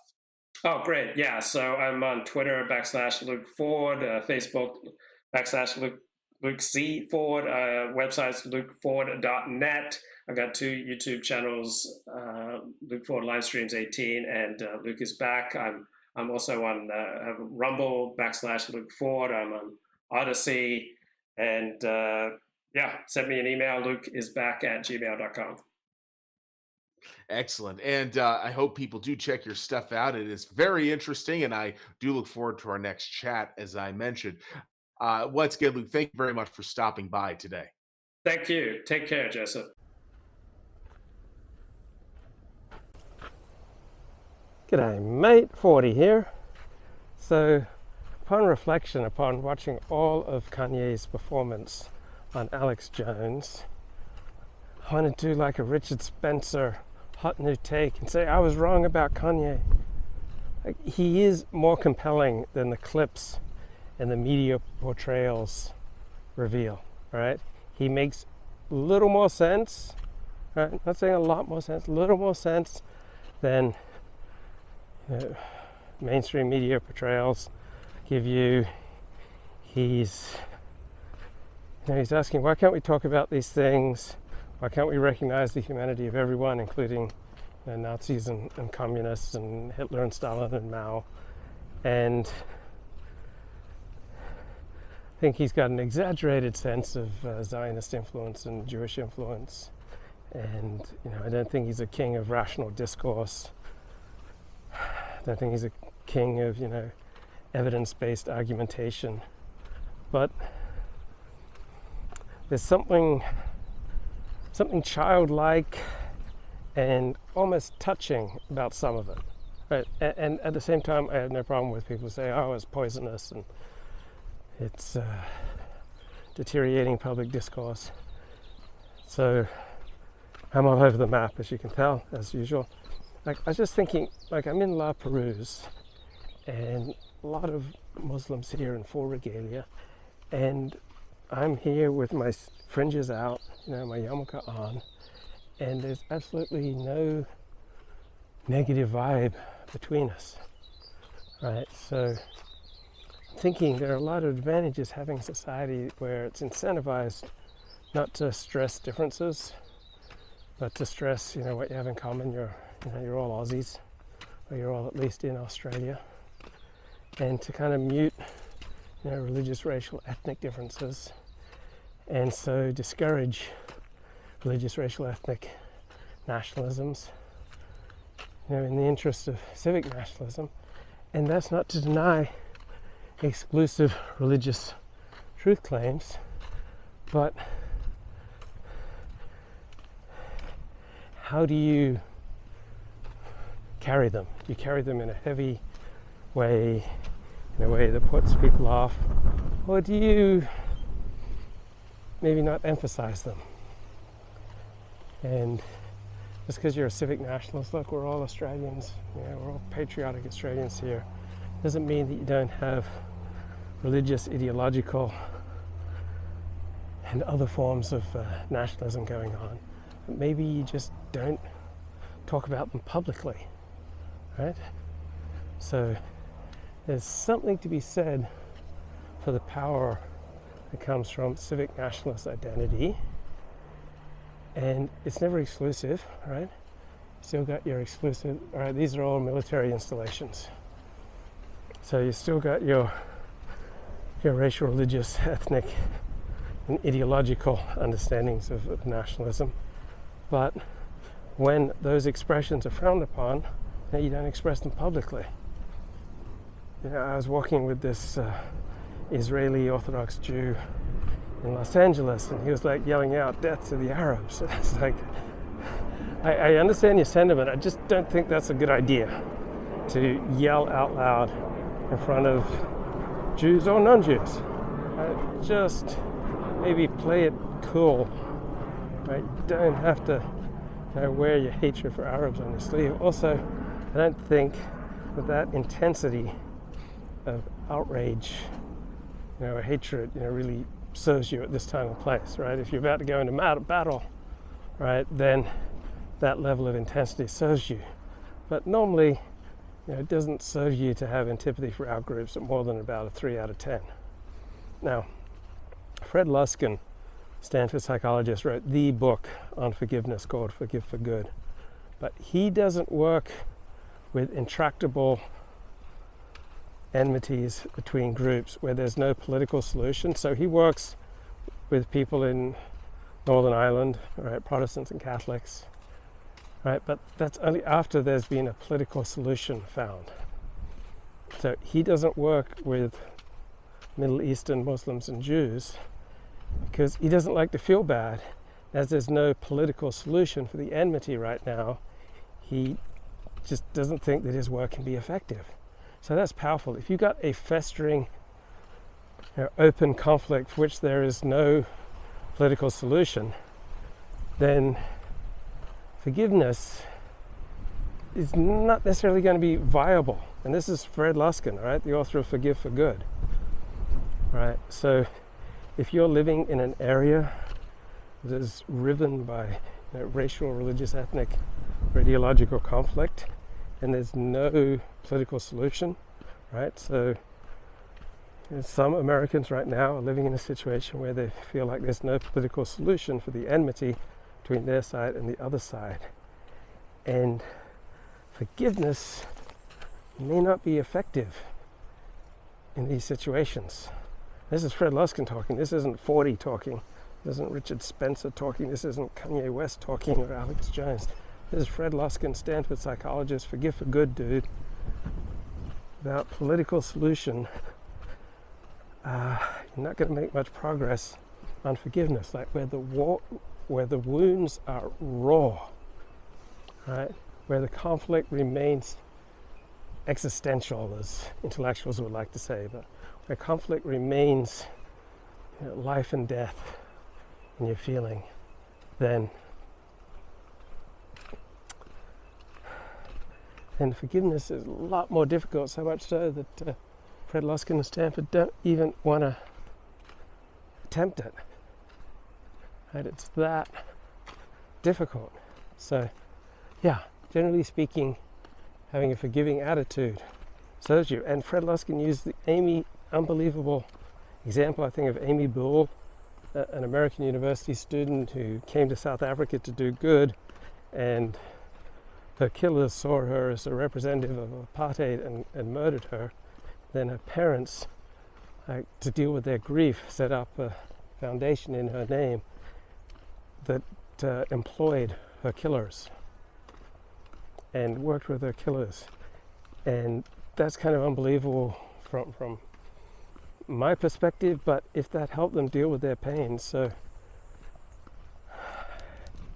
Oh, great. Yeah. So I'm on Twitter /Luke Ford, Facebook /Luke C Ford, website's lukeford.net. I've got two YouTube channels, Luke Ford Livestreams 18 and Luke is Back. I'm also on Rumble /Luke Ford. I'm on Odyssey. And yeah, send me an email, lukeisback@gmail.com. Excellent. And I hope people do check your stuff out. It is very interesting. And I do look forward to our next chat, as I mentioned. Once again, Luke, thank you very much for stopping by today. Thank you. Take care, Joseph. G'day mate, 40 here. So, upon reflection, upon watching all of Kanye's performance on Alex Jones, I want to do like a Richard Spencer hot new take and say I was wrong about Kanye. Like, he is more compelling than the clips and the media portrayals reveal, right? He makes a little more sense, right? I'm not saying a lot more sense, a little more sense than mainstream media portrayals give you. He's asking, why can't we talk about these things? Why can't we recognize the humanity of everyone, including Nazis and communists and Hitler and Stalin and Mao? And I think he's got an exaggerated sense of Zionist influence and Jewish influence. And I don't think he's a king of rational discourse. I don't think he's a king of, evidence-based argumentation. But there's something childlike and almost touching about some of it. Right? And at the same time, I have no problem with people who say, oh, it's poisonous and it's deteriorating public discourse. So I'm all over the map, as you can tell, as usual. Like, I was just thinking, like, I'm in La Perouse, and a lot of Muslims here in full regalia, and I'm here with my fringes out, my yarmulke on, and there's absolutely no negative vibe between us, right? So I'm thinking there are a lot of advantages having a society where it's incentivized not to stress differences, but to stress, what you have in common. You're all Aussies, or you're all at least in Australia, and to kind of mute, religious, racial, ethnic differences, and so discourage religious, racial, ethnic nationalisms, in the interest of civic nationalism. And that's not to deny exclusive religious truth claims, but how do you carry them? Do you carry them in a heavy way, in a way that puts people off, or do you maybe not emphasize them? And just because you're a civic nationalist, look, we're all Australians, we're all patriotic Australians here, doesn't mean that you don't have religious, ideological, and other forms of nationalism going on. But maybe you just don't talk about them publicly, right? So there's something to be said for the power that comes from civic nationalist identity, and it's never exclusive, right? Still got your exclusive, all right, these are all military installations. So you still got your racial, religious, ethnic, and ideological understandings of nationalism. But when those expressions are frowned upon, you don't express them publicly. I was walking with this Israeli Orthodox Jew in Los Angeles, and he was like yelling out, "Death to the Arabs." It's like, I understand your sentiment, I just don't think that's a good idea to yell out loud in front of Jews or non-Jews. Just maybe play it cool. Right? You don't have to wear your hatred for Arabs on your sleeve. Also, I don't think that intensity of outrage, or hatred, really serves you at this time and place, right? If you're about to go into battle, right, then that level of intensity serves you. But normally, it doesn't serve you to have antipathy for outgroups at more than about a 3 out of 10. Now, Fred Luskin, Stanford psychologist, wrote the book on forgiveness called Forgive for Good. But he doesn't work with intractable enmities between groups where there's no political solution. So he works with people in Northern Ireland, right, Protestants and Catholics, right? But that's only after there's been a political solution found. So he doesn't work with Middle Eastern Muslims and Jews because he doesn't like to feel bad. As there's no political solution for the enmity right now, he just doesn't think that his work can be effective. So that's powerful. If you've got a festering, open conflict for which there is no political solution, then forgiveness is not necessarily going to be viable. And this is Fred Luskin, right? The author of Forgive for Good, right? So if you're living in an area that is riven by racial, religious, ethnic, or ideological conflict, and there's no political solution, right? So some Americans right now are living in a situation where they feel like there's no political solution for the enmity between their side and the other side. And forgiveness may not be effective in these situations. This is Fred Luskin talking. This isn't 40 talking. This isn't Richard Spencer talking. This isn't Kanye West talking or Alex Jones. This is Fred Luskin, Stanford psychologist, Forgive for Good dude. Without political solution, you're not going to make much progress on forgiveness. Like where the wounds are raw, right? Where the conflict remains existential, as intellectuals would like to say, but where conflict remains life and death in your feeling, then forgiveness is a lot more difficult, so much so that Fred Luskin and Stanford don't even want to attempt it. Right? It's that difficult. So, yeah, generally speaking, having a forgiving attitude serves you. And Fred Luskin used the unbelievable example, I think, of Amy Bull, an American university student who came to South Africa to do good, and her killers saw her as a representative of apartheid and murdered her. Then her parents, to deal with their grief, set up a foundation in her name that employed her killers and worked with her killers. And that's kind of unbelievable from my perspective, but if that helped them deal with their pain, so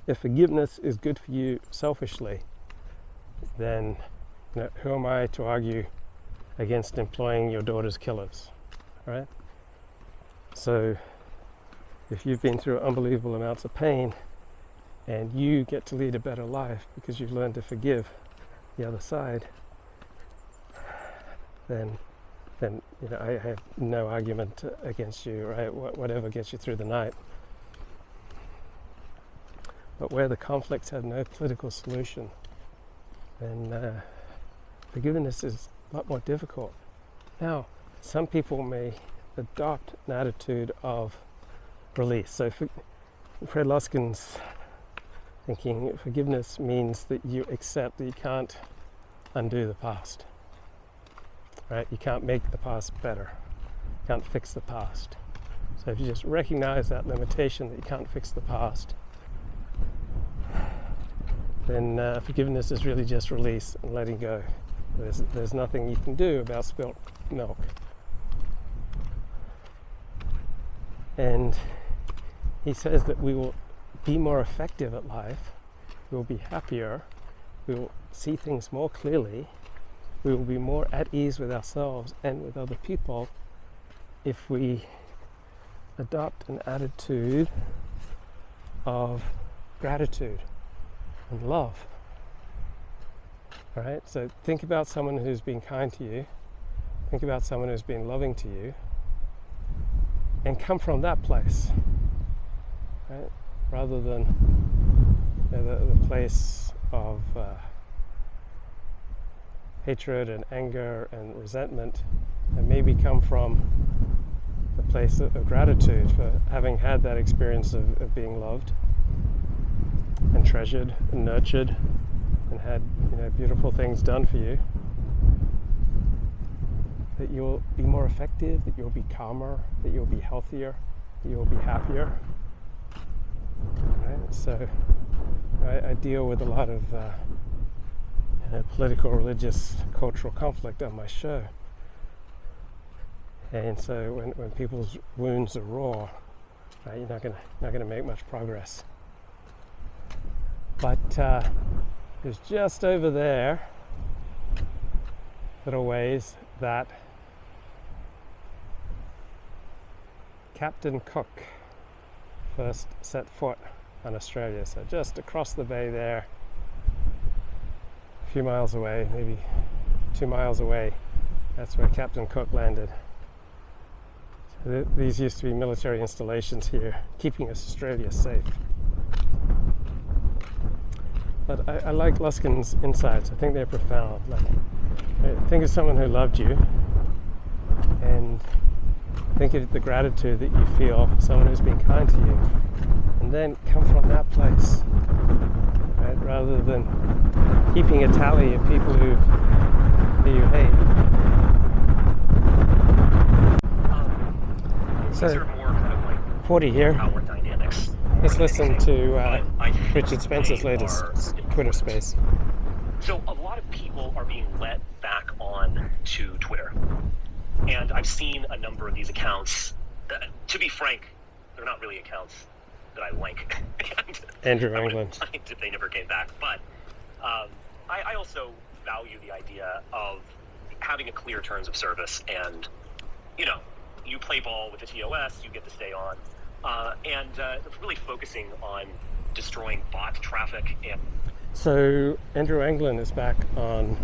if forgiveness is good for you selfishly, then who am I to argue against employing your daughter's killers, right? So if you've been through unbelievable amounts of pain and you get to lead a better life because you've learned to forgive the other side, then I have no argument against you, right? Whatever gets you through the night. But where the conflicts have no political solution, then forgiveness is a lot more difficult. Now, some people may adopt an attitude of release. So Fred Luskin's thinking forgiveness means that you accept that you can't undo the past. Right? You can't make the past better. You can't fix the past. So if you just recognize that limitation that you can't fix the past, then forgiveness is really just release and letting go. There's nothing you can do about spilt milk. And he says that we will be more effective at life, we will be happier, we will see things more clearly, we will be more at ease with ourselves and with other people if we adopt an attitude of gratitude and love. All right, so think about someone who's been kind to you, think about someone who's been loving to you, and come from that place, right? Rather than the place of hatred and anger and resentment, and maybe come from the place of gratitude for having had that experience of being loved and treasured and nurtured and had beautiful things done for you. That you'll be more effective, that you'll be calmer, that you'll be healthier, that you'll be happier. Right? So I deal with a lot of political, religious, cultural conflict on my show. And so when people's wounds are raw, you're not gonna make much progress. But it's just over there, little ways, that Captain Cook first set foot on Australia. So just across the bay there, a few miles away, maybe 2 miles away, that's where Captain Cook landed. So these used to be military installations here, keeping Australia safe. But I like Luskin's insights. I think they're profound. Like, think of someone who loved you, and think of the gratitude that you feel for someone who's been kind to you, and then come from that place, right? Rather than keeping a tally of people who you hate. So, these are more kind of like 40 here. power dynamics. Let's listen to I think Richard Spencer's they latest are Twitter important. space. So a lot of people are being let back on to Twitter. And I've seen a number of these accounts. To be frank, they're not really accounts that I like. Andrew I wouldn't England. mind if they never came back. But I also value the idea of having a clear terms of service, and you play ball with the TOS, you get to stay on, and really focusing on destroying bot traffic. And So Andrew Anglin is back on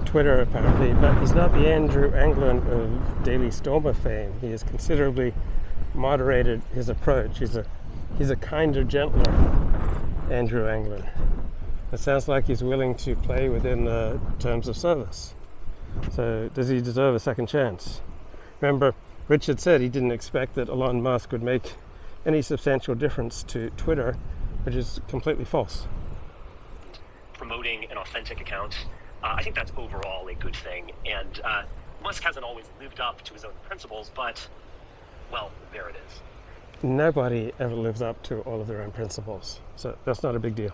Twitter apparently, but he's not the Andrew Anglin of Daily Stormer fame. He has considerably moderated his approach. He's a kinder, gentler Andrew Anglin. It sounds like he's willing to play within the terms of service. So does he deserve a second chance? Remember, Richard said he didn't expect that Elon Musk would make any substantial difference to Twitter, which is completely false. promoting an authentic account, I think that's overall a good thing. And Musk hasn't always lived up to his own principles, but, well, there it is. Nobody ever lives up to all of their own principles, so that's not a big deal.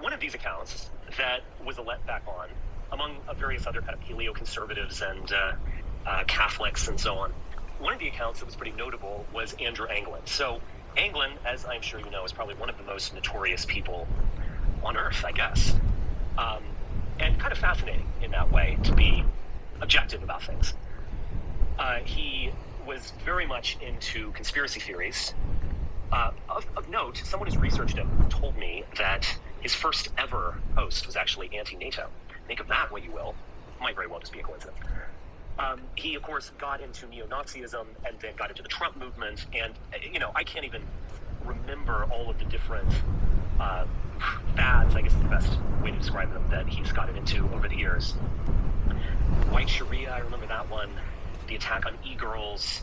One of these accounts that was a let back on, among various other kind of paleo-conservatives and Catholics and so on, one of the accounts that was pretty notable was Andrew Anglin. So Anglin, as I'm sure you know, is probably one of the most notorious people on Earth, I guess. And kind of fascinating in that way, to be objective about things. He was very much into conspiracy theories. Of note, someone who's researched him told me that his first ever post was actually anti-NATO. Think of that what you will. Might very well just be a coincidence. He, of course, got into neo-Nazism and then got into the Trump movement. And, I can't even remember all of the different fads, I guess is the best way to describe them, that he's gotten into over the years. White Sharia, I remember that one. The attack on e-girls.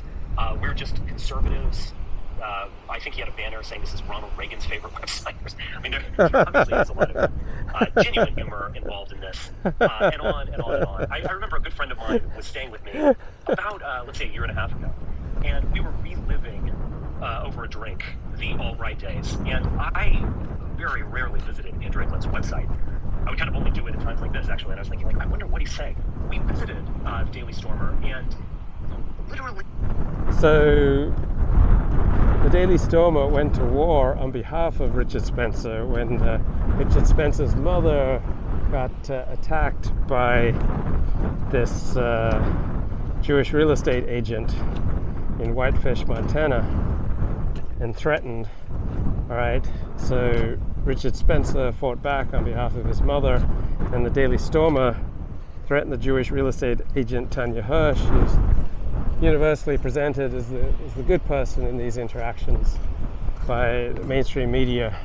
We're just conservatives. I think he had a banner saying this is Ronald Reagan's favorite website. I mean, there obviously is a lot of genuine humor involved in this, and on and on and on. I remember a good friend of mine was staying with me about, let's say, a year and a half ago, and we were reliving over a drink the alt-right days, and I very rarely visited Andrew England's website. I would kind of only do it at times like this, actually, and I was thinking, I wonder what he's saying. We visited Daily Stormer, and literally... So the Daily Stormer went to war on behalf of Richard Spencer when Richard Spencer's mother got attacked by this Jewish real estate agent in Whitefish, Montana, and threatened. All right, so Richard Spencer fought back on behalf of his mother, and the Daily Stormer threatened the Jewish real estate agent Tanya Hirsch, who's universally presented as the good person in these interactions by the mainstream media.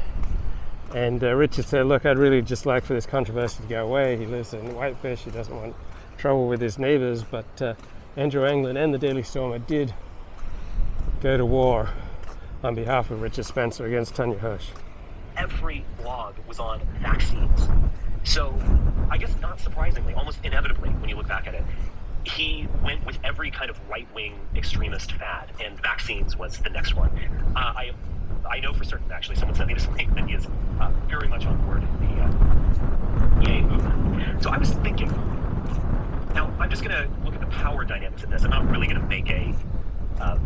And Richard said, look, I'd really just like for this controversy to go away. He lives in Whitefish, he doesn't want trouble with his neighbors, but Andrew Anglin and the Daily Stormer did go to war on behalf of Richard Spencer against Tanya Hirsch. Every blog was on vaccines. So I guess not surprisingly, almost inevitably, when you look back at it, he went with every kind of right-wing extremist fad, and vaccines was the next one. I I know for certain, actually, someone sent me this link that he is very much on board the Yay movement. So I was thinking, now I'm just going to look at the power dynamics of this. I'm not really going to make a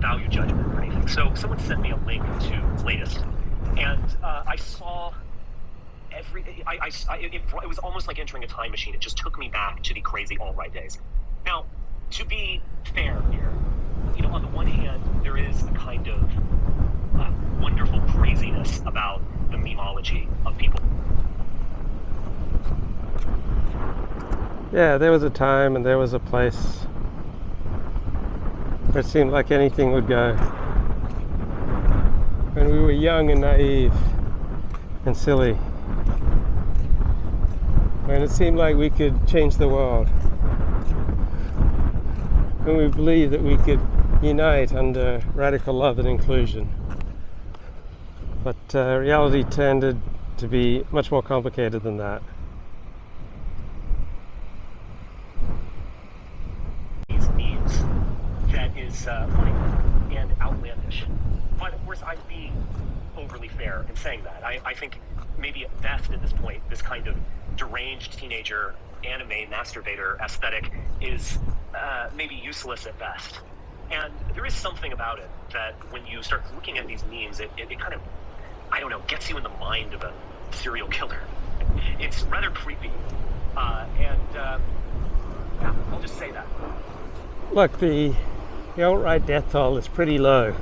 value judgment or anything. So someone sent me a link to Latest, and I saw it was almost like entering a time machine. It just took me back to the crazy alt-right days. Now, to be fair here, on the one hand, there is a kind of wonderful craziness about the memeology of people. Yeah, there was a time and there was a place where it seemed like anything would go. When we were young and naive and silly. When it seemed like we could change the world. When we believed that we could unite under radical love and inclusion. But reality tended to be much more complicated than that. These memes that is funny and outlandish. But of course, I'm being overly fair in saying that. I think maybe at best at this point, this kind of deranged teenager anime masturbator aesthetic is maybe useless at best. And there is something about it that when you start looking at these memes, it kind of, I don't know, gets you in the mind of a serial killer. It's rather creepy. Yeah, I'll just say that. Look, the alt-right death toll is pretty low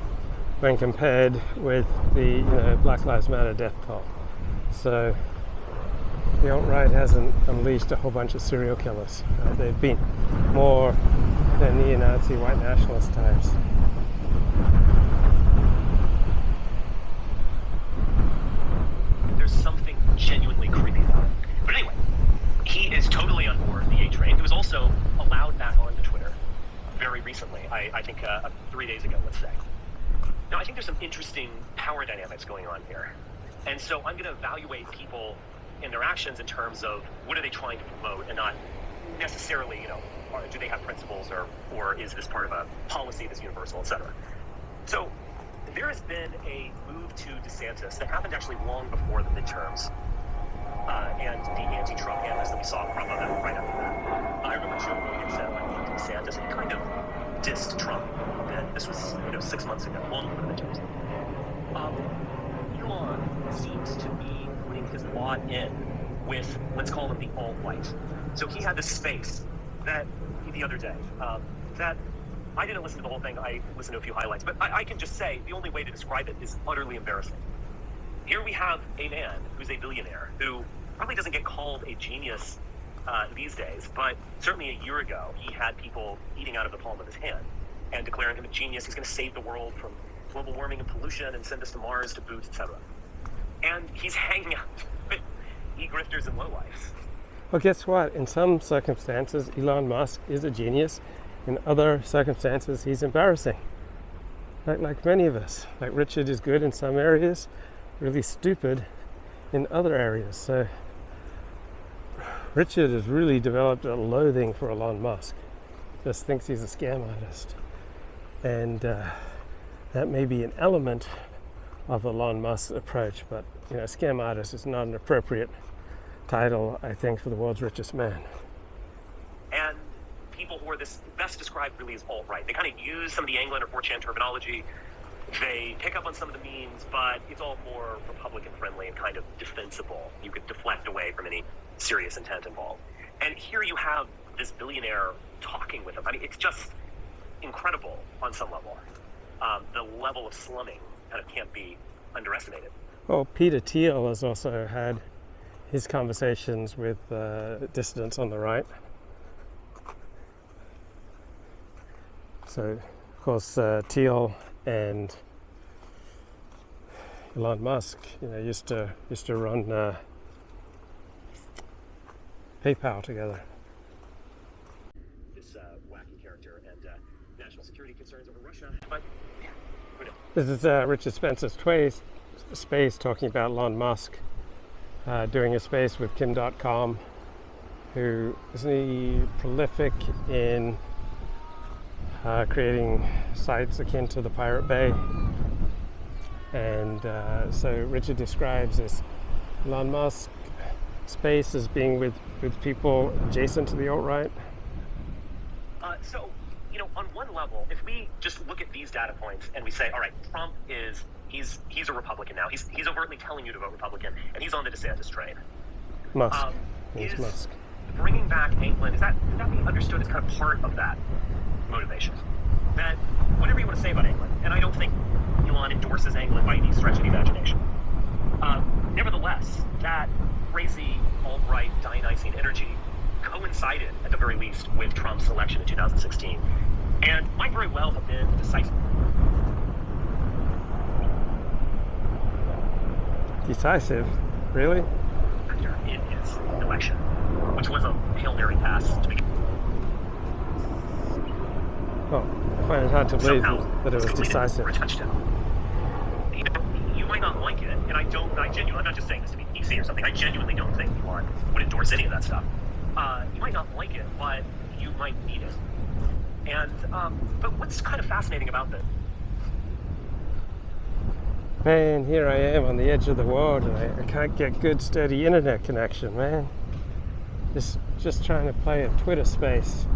when compared with the Black Lives Matter death toll. So the alt-right hasn't unleashed a whole bunch of serial killers. They've been more than neo-Nazi white nationalist types. There's something genuinely creepy about it. But anyway, he is totally on board the A train. He was also allowed back onto Twitter very recently. I think 3 days ago, let's say. Now, I think there's some interesting power dynamics going on here. And so I'm going to evaluate people and their actions in terms of what are they trying to promote and not necessarily, do they have principles or is this part of a policy that's universal, etc. So there has been a move to DeSantis that happened actually long before the midterms and the anti-Trump animus that we saw from right after that. I remember Joe Rogan said, like, DeSantis, and he kind of dissed Trump a bit. This was 6 months ago, long before the midterms. Elon seems to be putting his lot in with, let's call him the alt-right. So he had this space that the other day that I didn't listen to the whole thing. I listened to a few highlights, but I can just say the only way to describe it is utterly embarrassing. Here we have a man who's a billionaire who probably doesn't get called a genius these days, but certainly a year ago he had people eating out of the palm of his hand and declaring him a genius. He's going to save the world from global warming and pollution and send us to Mars to boot, etc. And he's hanging out with e-grifters and lowlifes. Well, guess what? In some circumstances, Elon Musk is a genius. In other circumstances, he's embarrassing. Like many of us. Like Richard is good in some areas, really stupid in other areas. So Richard has really developed a loathing for Elon Musk. Just thinks he's a scam artist. And that may be an element of Elon Musk's approach, but scam artist is not an appropriate title, I think, for the world's richest man. And people who are this best described really as alt-right. They kind of use some of the Anglin or 4chan terminology. They pick up on some of the memes, but it's all more Republican friendly and kind of defensible. You could deflect away from any serious intent involved. And here you have this billionaire talking with him. I mean, it's just incredible on some level. The level of slumming kind of can't be underestimated. Well, Peter Thiel has also had his conversations with dissidents on the right. So, of course, Thiel and Elon Musk, used to run PayPal together. This wacky character and national security concerns over Russia, but yeah, who knows? This is Richard Spencer's space talking about Elon Musk doing a space with Kim.com, who isn't he prolific in creating sites akin to the Pirate Bay, And so Richard describes this Elon Musk space as being with people adjacent to the alt-right. So, on one level, if we just look at these data points and we say, all right, Trump he's a Republican now. He's overtly telling you to vote Republican, and he's on the DeSantis train. Musk. It's Musk. Bringing back Anglin, could that be understood as kind of part of that motivation? That whatever you want to say about Anglin, and I don't think Elon endorses Anglin by any stretch of the imagination. Nevertheless, that crazy alt-right Dionysian energy coincided, at the very least, with Trump's election in 2016, and might very well have been decisive. Decisive? Really? Factor in his election, which was a Hail Mary pass to begin. Oh, I find it hard to believe that it was completed decisive. for a touchdown. You might not like it, and I'm not just saying this to be PC or something. I genuinely don't think Elon would endorse any of that stuff. You might not like it, but you might need it. And but what's kind of fascinating about this? Man, here I am on the edge of the world, and I can't get good, steady internet connection, man. Just trying to play a Twitter space